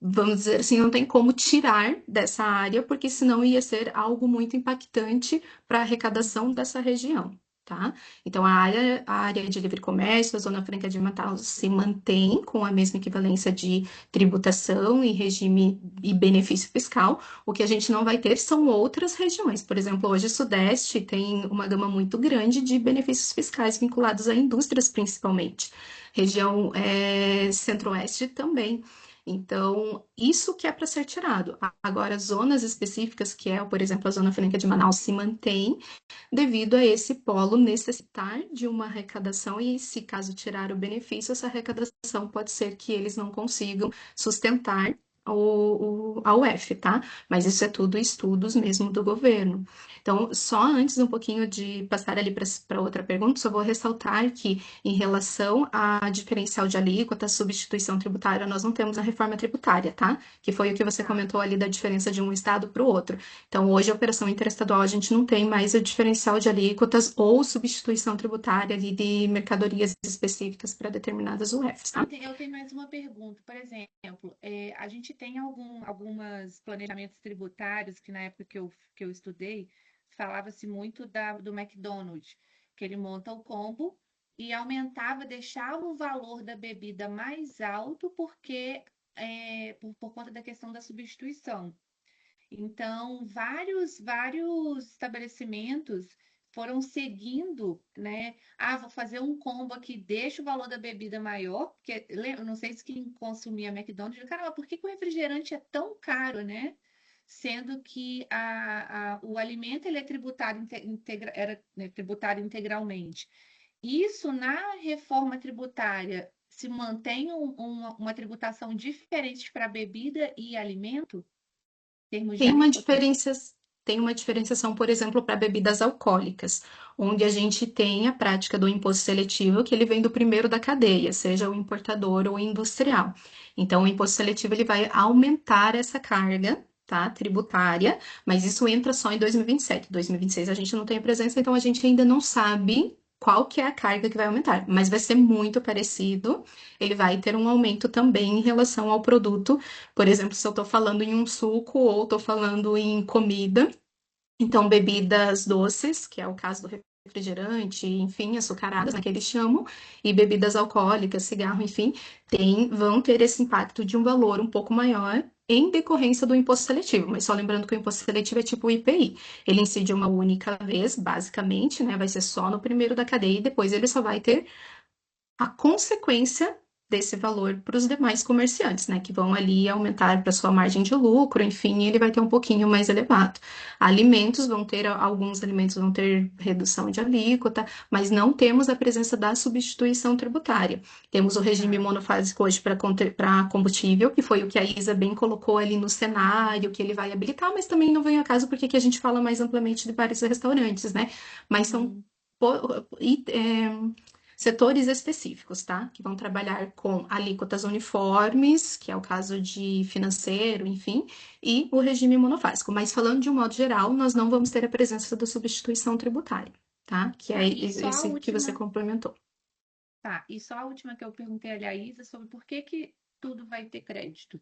vamos dizer assim, não tem como tirar dessa área, porque senão ia ser algo muito impactante para a arrecadação dessa região. Tá? Então, a área de livre comércio, a Zona Franca de Manaus se mantém com a mesma equivalência de tributação e regime e benefício fiscal. O que a gente não vai ter são outras regiões. Por exemplo, hoje o Sudeste tem uma gama muito grande de benefícios fiscais vinculados a indústrias, principalmente. Região Centro-Oeste também. Então, isso que é para ser tirado. Agora, zonas específicas, que é, por exemplo, a Zona Franca de Manaus, se mantém devido a esse polo necessitar de uma arrecadação e, se caso tirar o benefício, essa arrecadação pode ser que eles não consigam sustentar a UF, tá? Mas isso é tudo estudos mesmo do governo. Então, só antes um pouquinho de passar ali para outra pergunta, só vou ressaltar que, em relação a diferencial de alíquota, substituição tributária, nós não temos a reforma tributária, tá? Que foi o que você comentou ali da diferença de um estado para o outro. Então, hoje, a operação interestadual, a gente não tem mais o diferencial de alíquotas ou substituição tributária ali de mercadorias específicas para determinadas UFs, tá? Eu tenho mais uma pergunta. Por exemplo, a gente tem alguns planejamentos tributários que na época que eu estudei, falava-se muito do McDonald's, que ele monta o combo e aumentava, deixava o valor da bebida mais alto porque por conta da questão da substituição. Então, vários estabelecimentos foram seguindo, né? Ah, vou fazer um combo aqui, deixa o valor da bebida maior, porque eu não sei se quem consumia McDonald's, caramba, por que que o refrigerante é tão caro, né? Sendo que o alimento ele é tributado, era, né, tributado integralmente. Isso na reforma tributária se mantém uma tributação diferente para bebida e alimento? Termos de Tem uma alíquota? diferença, tem uma diferenciação, por exemplo, para bebidas alcoólicas, onde a gente tem a prática do imposto seletivo, que ele vem do primeiro da cadeia, seja o importador ou o industrial. Então, o imposto seletivo ele vai aumentar essa carga, tá, tributária, mas isso entra só em 2027. 2026 a gente não tem a presença, então a gente ainda não sabe qual que é a carga que vai aumentar, mas vai ser muito parecido. Ele vai ter um aumento também em relação ao produto, por exemplo, se eu estou falando em um suco ou estou falando em comida, então bebidas doces, que é o caso do refrigerante, enfim, açucaradas, né, que eles chamam, e bebidas alcoólicas, cigarro, enfim, vão ter esse impacto de um valor um pouco maior em decorrência do imposto seletivo. Mas só lembrando que o imposto seletivo é tipo o IPI. Ele incide uma única vez, basicamente, né? Vai ser só no primeiro da cadeia e depois ele só vai ter a consequência desse valor para os demais comerciantes, né, que vão ali aumentar para sua margem de lucro, enfim, ele vai ter um pouquinho mais elevado. Alguns alimentos vão ter redução de alíquota, mas não temos a presença da substituição tributária. Temos o regime monofásico hoje para combustível, que foi o que a Isa bem colocou ali no cenário, que ele vai habilitar, mas também não vem a caso porque aqui a gente fala mais amplamente de bares e restaurantes, né? Mas são setores específicos, tá? Que vão trabalhar com alíquotas uniformes, que é o caso de financeiro, enfim, e o regime monofásico. Mas falando de um modo geral, nós não vamos ter a presença da substituição tributária, tá? Que é E só a esse que você última, complementou. tá, e só a última que eu perguntei ali à Isa sobre por que que tudo vai ter crédito.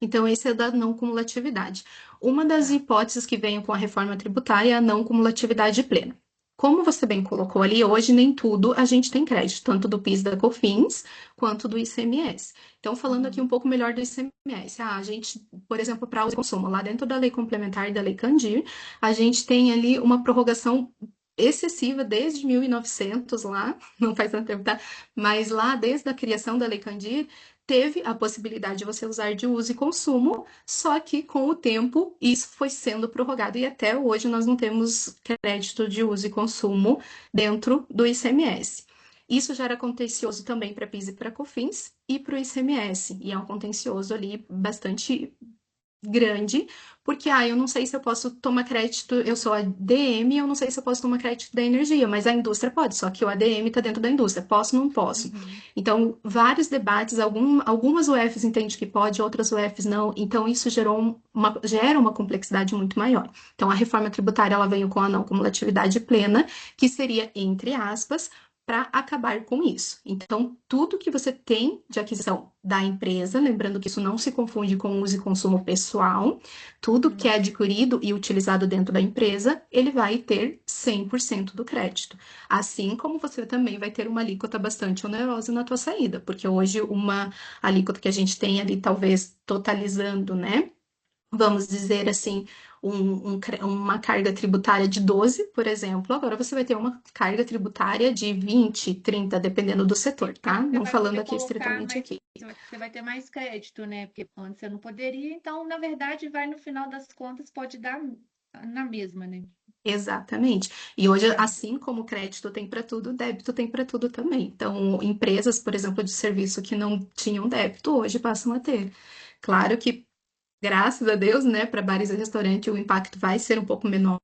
Então, esse é da não cumulatividade. Uma das Tá. hipóteses que vem com a reforma tributária é a não cumulatividade plena. Como você bem colocou ali, hoje nem tudo a gente tem crédito, tanto do PIS da COFINS quanto do ICMS. Então, falando aqui um pouco melhor do ICMS, a gente, por exemplo, para uso e consumo, lá dentro da lei complementar e da lei Candir, a gente tem ali uma prorrogação excessiva desde 1900 lá, não faz tanto tempo, tá? Mas lá, desde a criação da lei Candir, teve a possibilidade de você usar de uso e consumo, só que com o tempo isso foi sendo prorrogado e até hoje nós não temos crédito de uso e consumo dentro do ICMS. Isso já era contencioso também para PIS e para COFINS e para o ICMS, e é um contencioso ali bastante grande, porque eu não sei se eu posso tomar crédito, eu sou ADM, eu não sei se eu posso tomar crédito da energia, mas a indústria pode, só que o ADM está dentro da indústria, posso ou não posso? Então, vários debates, algumas UFs entendem que pode, outras UFs não, então isso gera uma complexidade muito maior. Então, a reforma tributária, ela veio com a não cumulatividade plena, que seria, entre aspas, para acabar com isso. Então, tudo que você tem de aquisição da empresa, lembrando que isso não se confunde com uso e consumo pessoal, tudo que é adquirido e utilizado dentro da empresa, ele vai ter 100% do crédito. Assim como você também vai ter uma alíquota bastante onerosa na tua saída, porque hoje uma alíquota que a gente tem ali, talvez totalizando, né? Vamos dizer assim, uma carga tributária de 12, por exemplo, agora você vai ter uma carga tributária de 20, 30, dependendo do setor, tá? Você Não vai falando poder aqui colocar estritamente mais, aqui. você vai ter mais crédito, né? Porque antes você não poderia, então, na verdade, vai no final das contas, pode dar na mesma, né? Exatamente. E hoje, assim como o crédito tem para tudo, o débito tem para tudo também. Então, empresas, por exemplo, de serviço que não tinham débito, hoje passam a ter. Claro que, graças a Deus, né, para bares e restaurantes, o impacto vai ser um pouco menor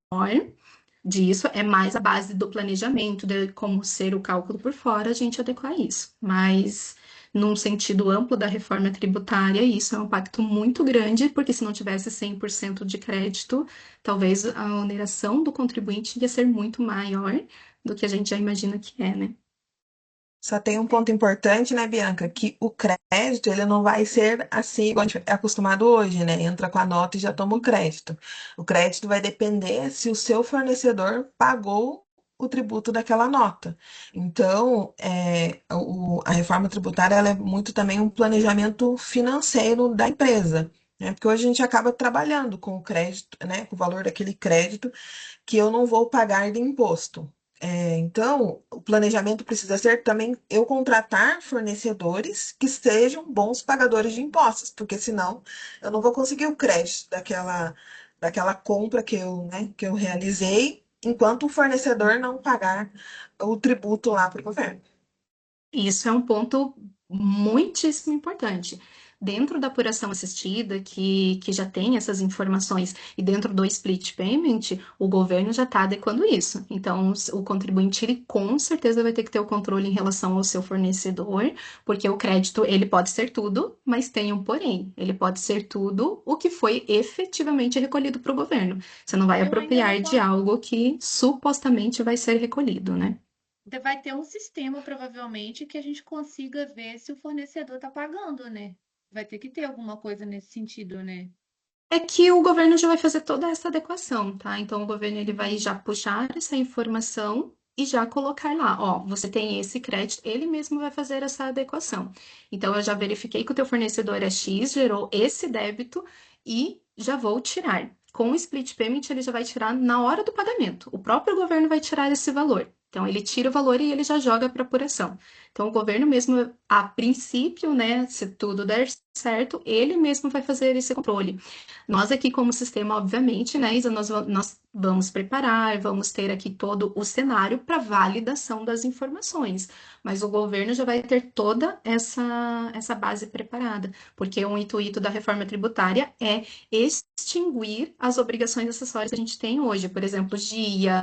disso, é mais a base do planejamento, de como ser o cálculo por fora, a gente adequar isso. Mas, num sentido amplo da reforma tributária, isso é um impacto muito grande, porque se não tivesse 100% de crédito, talvez a oneração do contribuinte ia ser muito maior do que a gente já imagina que é, né? Só tem um ponto importante, né, Bianca? Que o crédito, ele não vai ser assim, igual a gente é acostumado hoje, né? Entra com a nota e já toma o crédito. O crédito vai depender se o seu fornecedor pagou o tributo daquela nota. Então, a reforma tributária, ela é muito também um planejamento financeiro da empresa, né? Porque hoje a gente acaba trabalhando com o crédito, né? Com o valor daquele crédito que eu não vou pagar de imposto. Então, o planejamento precisa ser também eu contratar fornecedores que sejam bons pagadores de impostos, porque senão eu não vou conseguir o crédito daquela compra que eu realizei, enquanto o fornecedor não pagar o tributo lá para o governo. Isso é um ponto muitíssimo importante. Dentro da apuração assistida, que já tem essas informações, e dentro do split payment, o governo já está adequando isso. Então, o contribuinte, ele com certeza vai ter que ter o controle em relação ao seu fornecedor, porque o crédito, ele pode ser tudo, mas tem um porém. Ele pode ser tudo o que foi efetivamente recolhido para o governo. Você não vai Eu ainda não apropriar de posso. algo que supostamente vai ser recolhido, né? Vai ter um sistema, provavelmente, que a gente consiga ver se o fornecedor está pagando, né? Vai ter que ter alguma coisa nesse sentido, né? É que o governo já vai fazer toda essa adequação, tá? Então o governo ele vai Uhum. já puxar essa informação e já colocar lá, ó, você tem esse crédito, ele mesmo vai fazer essa adequação. Então eu já verifiquei que o teu fornecedor é X, gerou esse débito e já vou tirar. Com o split payment ele já vai tirar na hora do pagamento. O próprio governo vai tirar esse valor. Então ele tira o valor e ele já joga para apuração. Então o governo mesmo, a princípio, né, se tudo der certo, ele mesmo vai fazer esse controle. Nós aqui, como sistema, obviamente, né, Isa, nós vamos preparar, vamos ter aqui todo o cenário para validação das informações, mas o governo já vai ter toda essa base preparada, porque o intuito da reforma tributária é extinguir as obrigações acessórias que a gente tem hoje, por exemplo, GIA,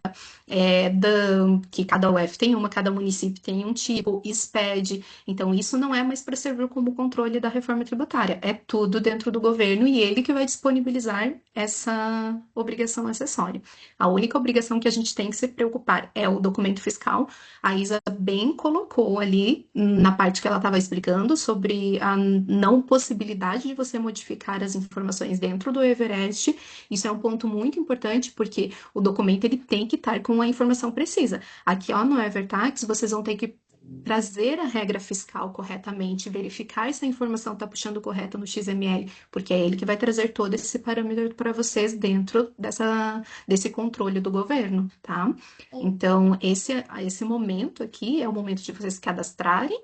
DAM, que cada UF tem uma, cada município tem um tipo, SPED, então isso não é mais para servir como controle da reforma tributária, é tudo dentro do governo e ele que vai disponibilizar essa obrigação acessória. A única obrigação que a gente tem que se preocupar é o documento fiscal. A Isa bem colocou ali na parte que ela estava explicando sobre a não possibilidade de você modificar as informações dentro do Everest. Isso é um ponto muito importante porque o documento ele tem que estar com a informação precisa. Aqui, ó, no Evertax, vocês vão ter que trazer a regra fiscal corretamente, verificar se a informação está puxando correta no XML, porque é ele que vai trazer todo esse parâmetro para vocês dentro desse controle do governo, tá? Ou- Então, esse momento aqui é o momento de vocês cadastrarem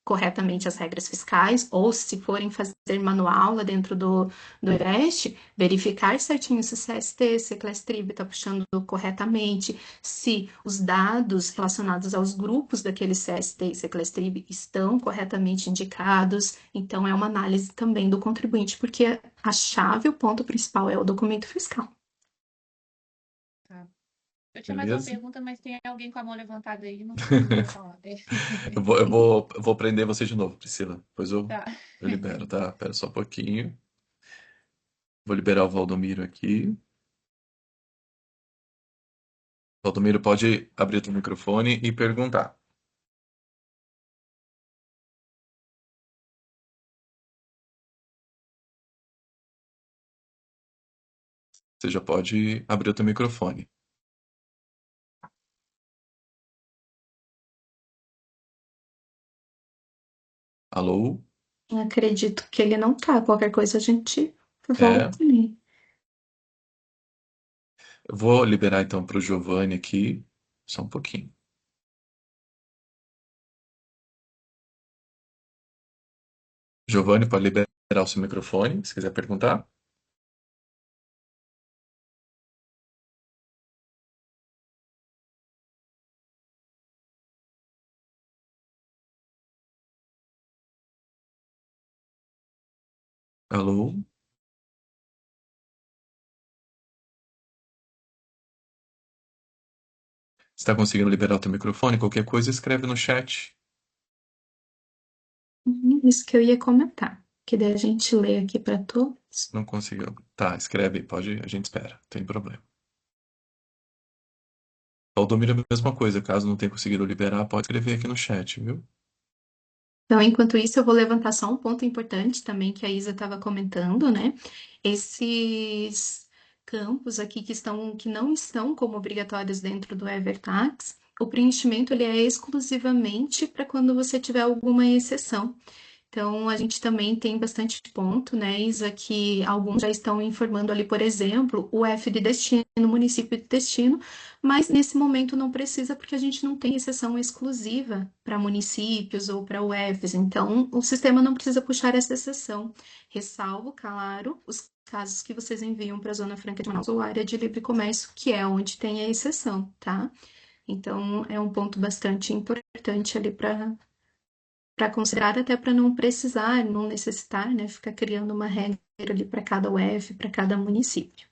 corretamente as regras fiscais, ou se forem fazer manual lá dentro do Everest, verificar certinho se o CST, se a Class Trib está puxando corretamente, se os dados relacionados aos grupos daquele CST e Class Trib estão corretamente indicados. Então, é uma análise também do contribuinte, porque a chave, o ponto principal é o documento fiscal. Tá. Eu tinha mais uma Beleza? pergunta, mas tem alguém com a mão levantada aí, não sei quem vai falar. Eu vou prender você de novo, Priscila. Depois eu, Tá. eu libero, tá? Pera só um pouquinho. Vou liberar o Valdomiro aqui. Valdomiro, pode abrir o microfone e perguntar. Você já pode abrir o teu microfone. Alô? Acredito que ele não tá. Qualquer coisa a gente É, volta ali. Eu vou liberar então para o Giovanni aqui, só um pouquinho. Giovanni, pode liberar o seu microfone, se quiser perguntar. Alô? Está conseguindo liberar o teu microfone? Qualquer coisa, escreve no chat. Isso que eu ia comentar, que daí a gente lê aqui para todos. Não conseguiu. Tá, escreve aí, pode, a gente espera, não tem problema. Valdomiro é a mesma coisa, caso não tenha conseguido liberar, pode escrever aqui no chat, viu? Então, enquanto isso, eu vou levantar só um ponto importante também que a Isa estava comentando, né? Esses campos aqui que não estão como obrigatórios dentro do EverTax, o preenchimento ele é exclusivamente para quando você tiver alguma exceção. Então, a gente também tem bastante ponto, né, Isa, que alguns já estão informando ali, por exemplo, o F de destino, município de destino, mas nesse momento não precisa, porque a gente não tem exceção exclusiva para municípios ou para UFs, então o sistema não precisa puxar essa exceção. Ressalvo, claro, os casos que vocês enviam para a Zona Franca de Manaus ou área de livre comércio, que é onde tem a exceção, tá? Então, é um ponto bastante importante ali para considerar, até para não precisar, não necessitar, né, ficar criando uma regra ali para cada UF, para cada município.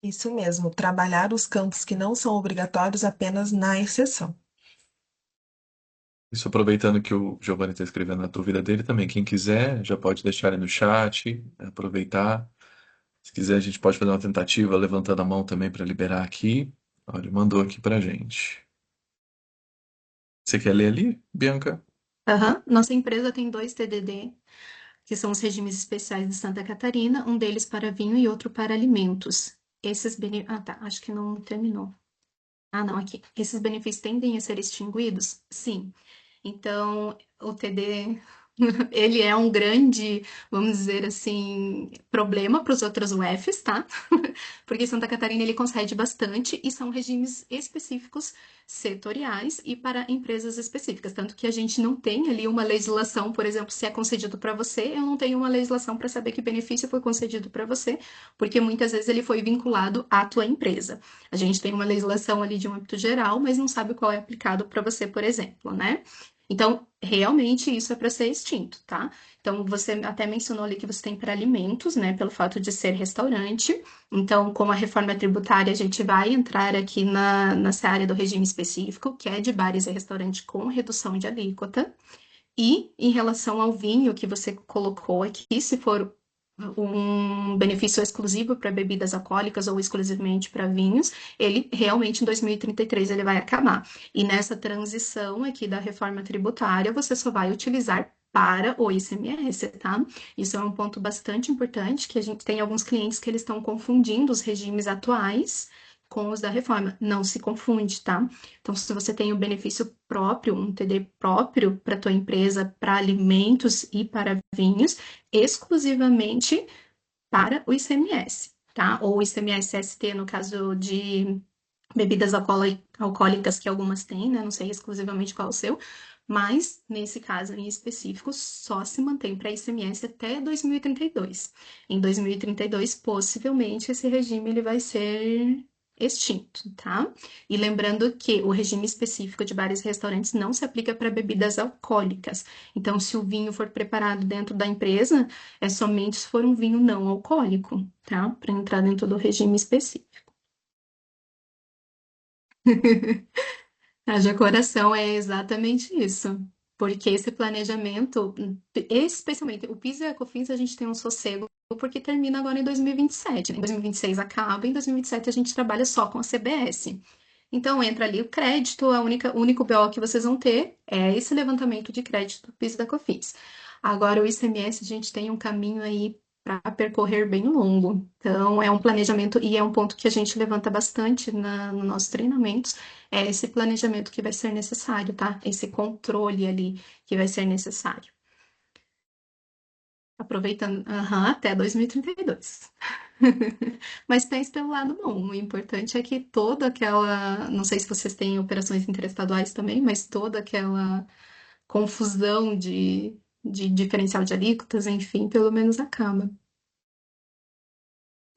Isso mesmo, trabalhar os campos que não são obrigatórios apenas na exceção. Isso aproveitando que o Giovanni está escrevendo a dúvida dele também. Quem quiser, já pode deixar aí no chat, aproveitar. Se quiser, a gente pode fazer uma tentativa levantando a mão também para liberar aqui. Olha, ele mandou aqui para gente. Você quer ler ali, Bianca? Uhum. Nossa empresa tem 2 TDD, que são os regimes especiais de Santa Catarina, um deles para vinho e outro para alimentos. Ah, tá, acho que não terminou. Ah, não, aqui. Esses benefícios tendem a ser extinguidos? Sim. Então, o TD, ele é um grande, vamos dizer assim, problema para os outros UFs, tá? Porque Santa Catarina ele concede bastante e são regimes específicos setoriais e para empresas específicas, tanto que a gente não tem ali uma legislação, por exemplo, se é concedido para você, eu não tenho uma legislação para saber que benefício foi concedido para você, porque muitas vezes ele foi vinculado à tua empresa. A gente tem uma legislação ali de um âmbito geral, mas não sabe qual é aplicado para você, por exemplo, né? Então, realmente isso é para ser extinto, tá? Então, você até mencionou ali que você tem para alimentos, né, pelo fato de ser restaurante. Então, com a reforma tributária, a gente vai entrar aqui nessa área do regime específico, que é de bares e restaurante com redução de alíquota. E em relação ao vinho que você colocou aqui, se for um benefício exclusivo para bebidas alcoólicas ou exclusivamente para vinhos, ele realmente em 2033 ele vai acabar. E nessa transição aqui da reforma tributária, você só vai utilizar para o ICMS, tá? Isso é um ponto bastante importante, que a gente tem alguns clientes que eles estão confundindo os regimes atuais com os da reforma. Não se confunde, tá? Então, se você tem um benefício próprio, um TD próprio para tua empresa, para alimentos e para vinhos, exclusivamente para o ICMS, tá? Ou ICMS-ST, no caso de bebidas alcoólicas, que algumas têm, né? Não sei exclusivamente qual é o seu, mas nesse caso em específico, só se mantém para ICMS até 2032. Em 2032, possivelmente, esse regime ele vai ser extinto, tá? E lembrando que o regime específico de bares e restaurantes não se aplica para bebidas alcoólicas. Então, se o vinho for preparado dentro da empresa, é somente se for um vinho não alcoólico, tá? Para entrar dentro do regime específico. Haja coração é exatamente isso. Porque esse planejamento, especialmente o PIS e a COFINS, a gente tem um sossego porque termina agora em 2027, né? Em 2026 acaba, em 2027 a gente trabalha só com a CBS. Então entra ali o crédito, o único BO que vocês vão ter é esse levantamento de crédito do PIS e da COFINS. Agora o ICMS a gente tem um caminho aí para percorrer bem longo. Então é um planejamento e é um ponto que a gente levanta bastante nos nossos treinamentos, é esse planejamento que vai ser necessário, tá? Esse controle ali que vai ser necessário. Aproveitando, até 2032. Mas pense pelo lado bom. O importante é que toda aquela. Não sei se vocês têm operações interestaduais também, mas toda aquela confusão de diferencial de alíquotas, enfim, pelo menos acaba.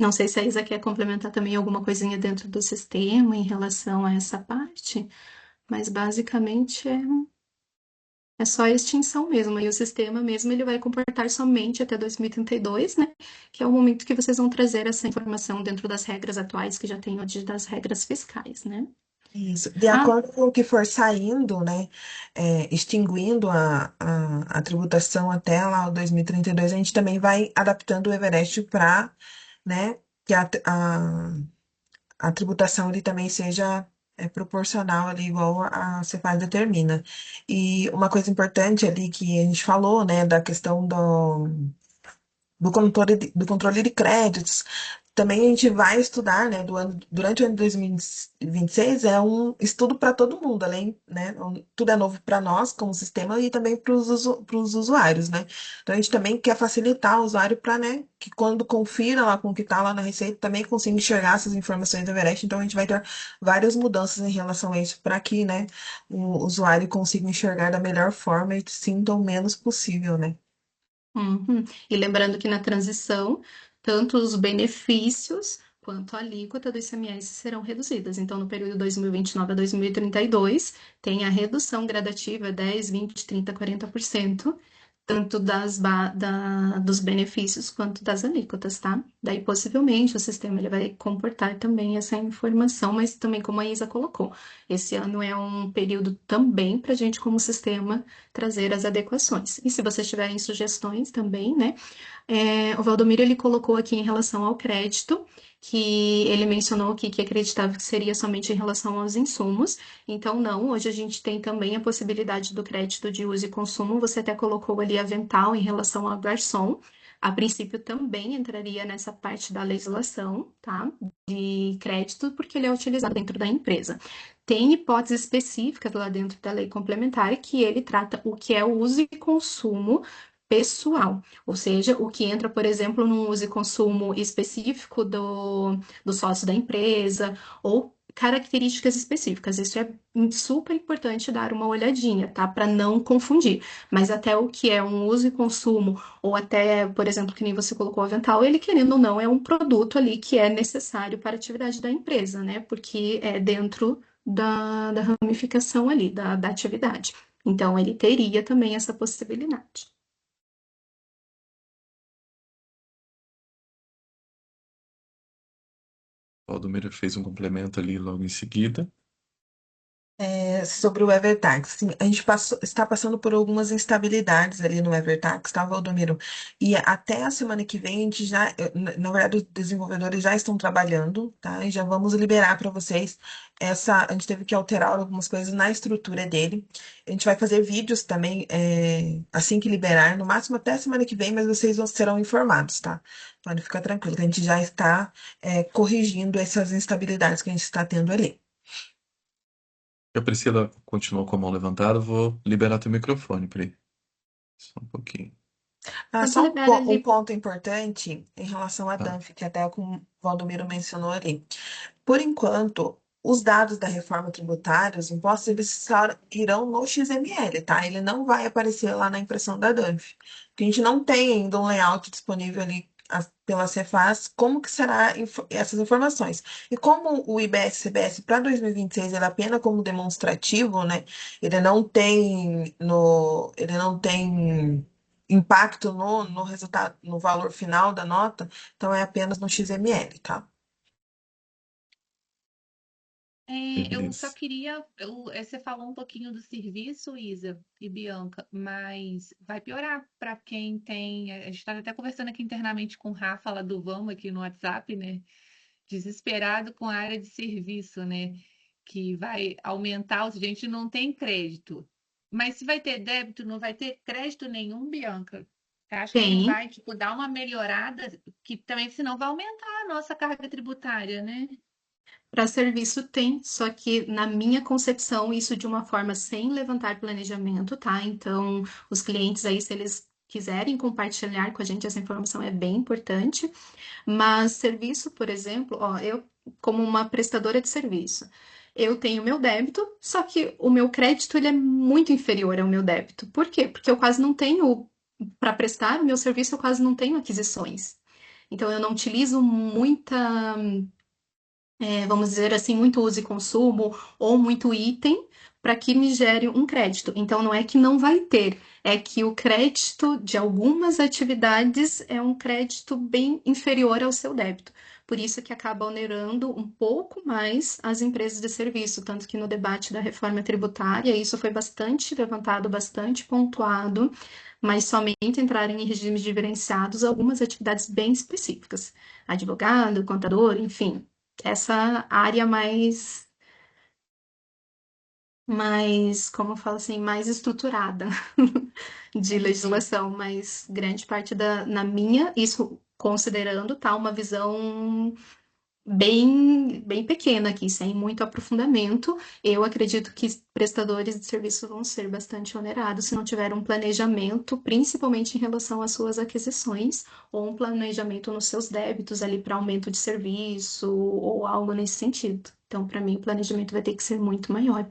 Não sei se a Isa quer complementar também alguma coisinha dentro do sistema em relação a essa parte, mas basicamente é só a extinção mesmo. E o sistema mesmo ele vai comportar somente até 2032, né? Que é o momento que vocês vão trazer essa informação dentro das regras atuais que já tem hoje das regras fiscais, né? Isso. De Ah, acordo com o que for saindo, né, extinguindo a tributação até lá o 2032, a gente também vai adaptando o Everest para, né, que a tributação ele também seja proporcional ali, igual a Cefaz determina. E uma coisa importante ali que a gente falou, né, da questão do controle de créditos. Também a gente vai estudar, né, durante o ano de 2026, é um estudo para todo mundo, além, né, tudo é novo para nós como sistema e também para os usuários, né. Então a gente também quer facilitar o usuário para, né, que quando confira lá com o que está lá na receita, também consiga enxergar essas informações do Everest. Então a gente vai ter várias mudanças em relação a isso para que, né, o usuário consiga enxergar da melhor forma e sinta o menos possível, né. uhum. E lembrando que na transição, tanto os benefícios quanto a alíquota do ICMS serão reduzidas. Então, no período 2029 a 2032, tem a redução gradativa 10, 20, 30, 40%, tanto dos benefícios quanto das alíquotas, tá? Daí, possivelmente, o sistema ele vai comportar também essa informação, mas também, como a Isa colocou, esse ano é um período também para a gente, como sistema, trazer as adequações. E se vocês tiverem sugestões também, né? O Valdomiro ele colocou aqui em relação ao crédito, que ele mencionou aqui que acreditava que seria somente em relação aos insumos. Então, não, hoje a gente tem também a possibilidade do crédito de uso e consumo. Você até colocou ali avental em relação ao garçom. A princípio também entraria nessa parte da legislação, tá? De crédito, porque ele é utilizado dentro da empresa. Tem hipóteses específicas lá dentro da lei complementar que ele trata o que é o uso e consumo pessoal, ou seja, o que entra, por exemplo, num uso e consumo específico do sócio da empresa, ou características específicas. Isso é super importante dar uma olhadinha, tá? Para não confundir. Mas até o que é um uso e consumo, ou até, por exemplo, que nem você colocou o avental, ele, querendo ou não, é um produto ali que é necessário para a atividade da empresa, né? Porque é dentro da ramificação ali, da atividade. Então, ele teria também essa possibilidade. O Valdomiro fez um complemento ali logo em seguida. Sobre o Evertax, sim, a gente está passando por algumas instabilidades ali no Evertax, tá, Valdomiro? E até a semana que vem, a gente já, na verdade, os desenvolvedores já estão trabalhando, tá? E já vamos liberar para vocês a gente teve que alterar algumas coisas na estrutura dele. A gente vai fazer vídeos também, assim que liberar, no máximo até a semana que vem, mas vocês serão informados, tá? Pode ficar tranquilo, que a gente já está, corrigindo essas instabilidades que a gente está tendo ali. A Priscila continuou com a mão levantada, eu vou liberar teu microfone, Pri. Só um pouquinho. Quando Só libera um ali, ponto importante em relação à Tá. Danf, que até o Valdomiro mencionou ali. Por enquanto, os dados da reforma tributária, os impostos, eles só irão no XML, tá? Ele não vai aparecer lá na impressão da Danf. Porque a gente não tem ainda um layout disponível ali pela Cefaz, como que será essas informações. E como o IBS-CBS para 2026 ele é apenas como demonstrativo, né? Ele não tem impacto no resultado, no valor final da nota, então é apenas no XML, tá? Eu só Beleza. queria. Você falou um pouquinho do serviço, Isa e Bianca, mas vai piorar para quem tem. A gente estava até conversando aqui internamente com o Rafa lá do Vamos aqui no WhatsApp, né? Desesperado com a área de serviço, né? Que vai aumentar, a gente não tem crédito. Mas se vai ter débito, não vai ter crédito nenhum, Bianca. Eu acho que não tem. vai, tipo, dar uma melhorada, que também senão vai aumentar a nossa carga tributária, né? Para serviço tem, só que na minha concepção, isso de uma forma sem levantar planejamento, tá? Então, os clientes aí, se eles quiserem compartilhar com a gente essa informação é bem importante. Mas serviço, por exemplo, ó, eu, como uma prestadora de serviço, eu tenho meu débito, só que o meu crédito ele é muito inferior ao meu débito. Por quê? Porque eu quase não tenho, para prestar o meu serviço, eu quase não tenho aquisições. Então, eu não utilizo muita, vamos dizer assim, muito uso e consumo ou muito item para que me gere um crédito. Então, não é que não vai ter, é que o crédito de algumas atividades é um crédito bem inferior ao seu débito. Por isso que acaba onerando um pouco mais as empresas de serviço, tanto que no debate da reforma tributária isso foi bastante levantado, bastante pontuado, mas somente entraram em regimes diferenciados algumas atividades bem específicas. Advogado, contador, enfim, essa área como eu falo assim, mais estruturada de legislação, mas grande parte na minha, isso considerando, tá, uma visão bem pequena aqui, sem muito aprofundamento. Eu acredito que prestadores de serviço vão ser bastante onerados se não tiver um planejamento, principalmente em relação às suas aquisições, ou um planejamento nos seus débitos ali para aumento de serviço, ou algo nesse sentido. Então, para mim, o planejamento vai ter que ser muito maior.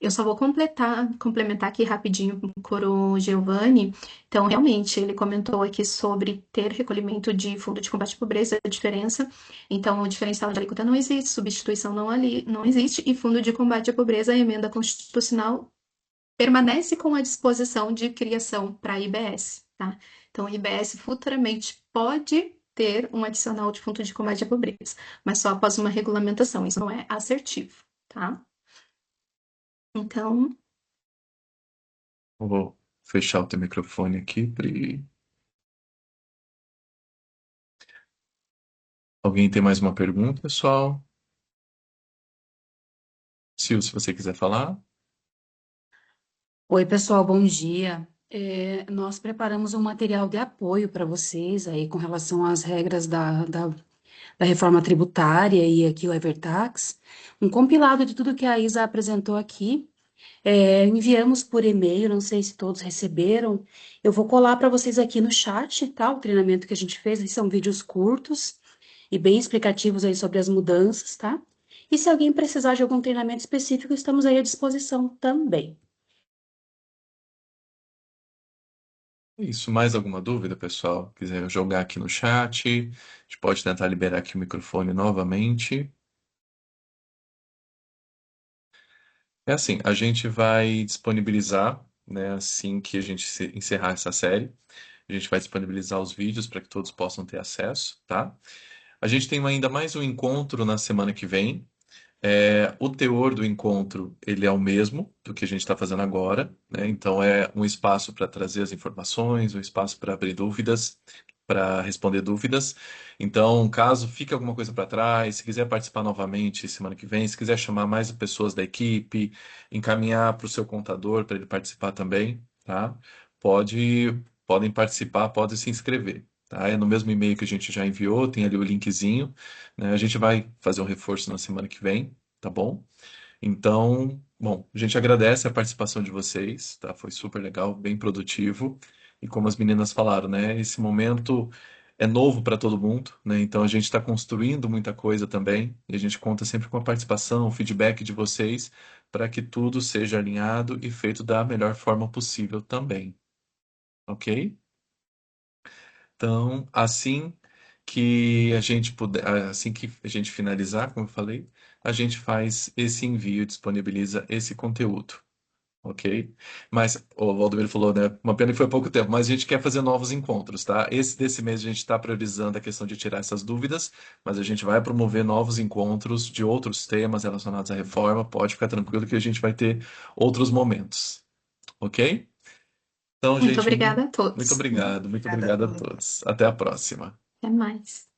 Eu só vou complementar aqui rapidinho com o Coro Giovanni. Então, realmente, ele comentou aqui sobre ter recolhimento de fundo de combate à pobreza, a diferença. Então, o diferencial de alíquota não existe, substituição não existe, e fundo de combate à pobreza, a emenda constitucional permanece com a disposição de criação para a IBS, tá? Então, a IBS futuramente pode ter um adicional de fundo de combate à pobreza, mas só após uma regulamentação, isso não é assertivo, tá? Então, Vou fechar o teu microfone aqui, Pri. Alguém tem mais uma pergunta, pessoal? Sil, se você quiser falar. Oi, pessoal, bom dia. Nós preparamos um material de apoio para vocês aí com relação às regras da reforma tributária e aqui o Evertax, um compilado de tudo que a Isa apresentou aqui. Enviamos por e-mail, não sei se todos receberam. Eu vou colar para vocês aqui no chat, tá? O treinamento que a gente fez, são vídeos curtos e bem explicativos aí sobre as mudanças, tá? E se alguém precisar de algum treinamento específico, estamos aí à disposição também. Isso, mais alguma dúvida, pessoal? Quiser jogar aqui no chat, a gente pode tentar liberar aqui o microfone novamente. É assim, a gente vai disponibilizar, né, assim que a gente encerrar essa série, a gente vai disponibilizar os vídeos para que todos possam ter acesso, tá? A gente tem ainda mais um encontro na semana que vem. O teor do encontro, ele é o mesmo do que a gente está fazendo agora, né? Então, é um espaço para trazer as informações, um espaço para abrir dúvidas, para responder dúvidas. Então, caso fique alguma coisa para trás, se quiser participar novamente semana que vem, se quiser chamar mais pessoas da equipe, encaminhar para o seu contador para ele participar também, tá? Podem participar, podem se inscrever. Tá? É no mesmo e-mail que a gente já enviou, tem ali o linkzinho, né? A gente vai fazer um reforço na semana que vem, tá bom? Então, bom, a gente agradece a participação de vocês, tá? Foi super legal, bem produtivo. E como as meninas falaram, né? Esse momento é novo para todo mundo, né? Então a gente está construindo muita coisa também. E a gente conta sempre com a participação, o feedback de vocês, para que tudo seja alinhado e feito da melhor forma possível também. Ok? Então, assim que a gente finalizar, como eu falei, a gente faz esse envio, disponibiliza esse conteúdo, ok? Mas o Valdomiro falou, né? Uma pena que foi pouco tempo, mas a gente quer fazer novos encontros, tá? Esse desse mês a gente está priorizando a questão de tirar essas dúvidas, mas a gente vai promover novos encontros de outros temas relacionados à reforma. Pode ficar tranquilo que a gente vai ter outros momentos, ok? Então, muito gente, obrigada a muito todos. obrigado, muito Obrigada a obrigado a todos. todos. Até a próxima. Até mais.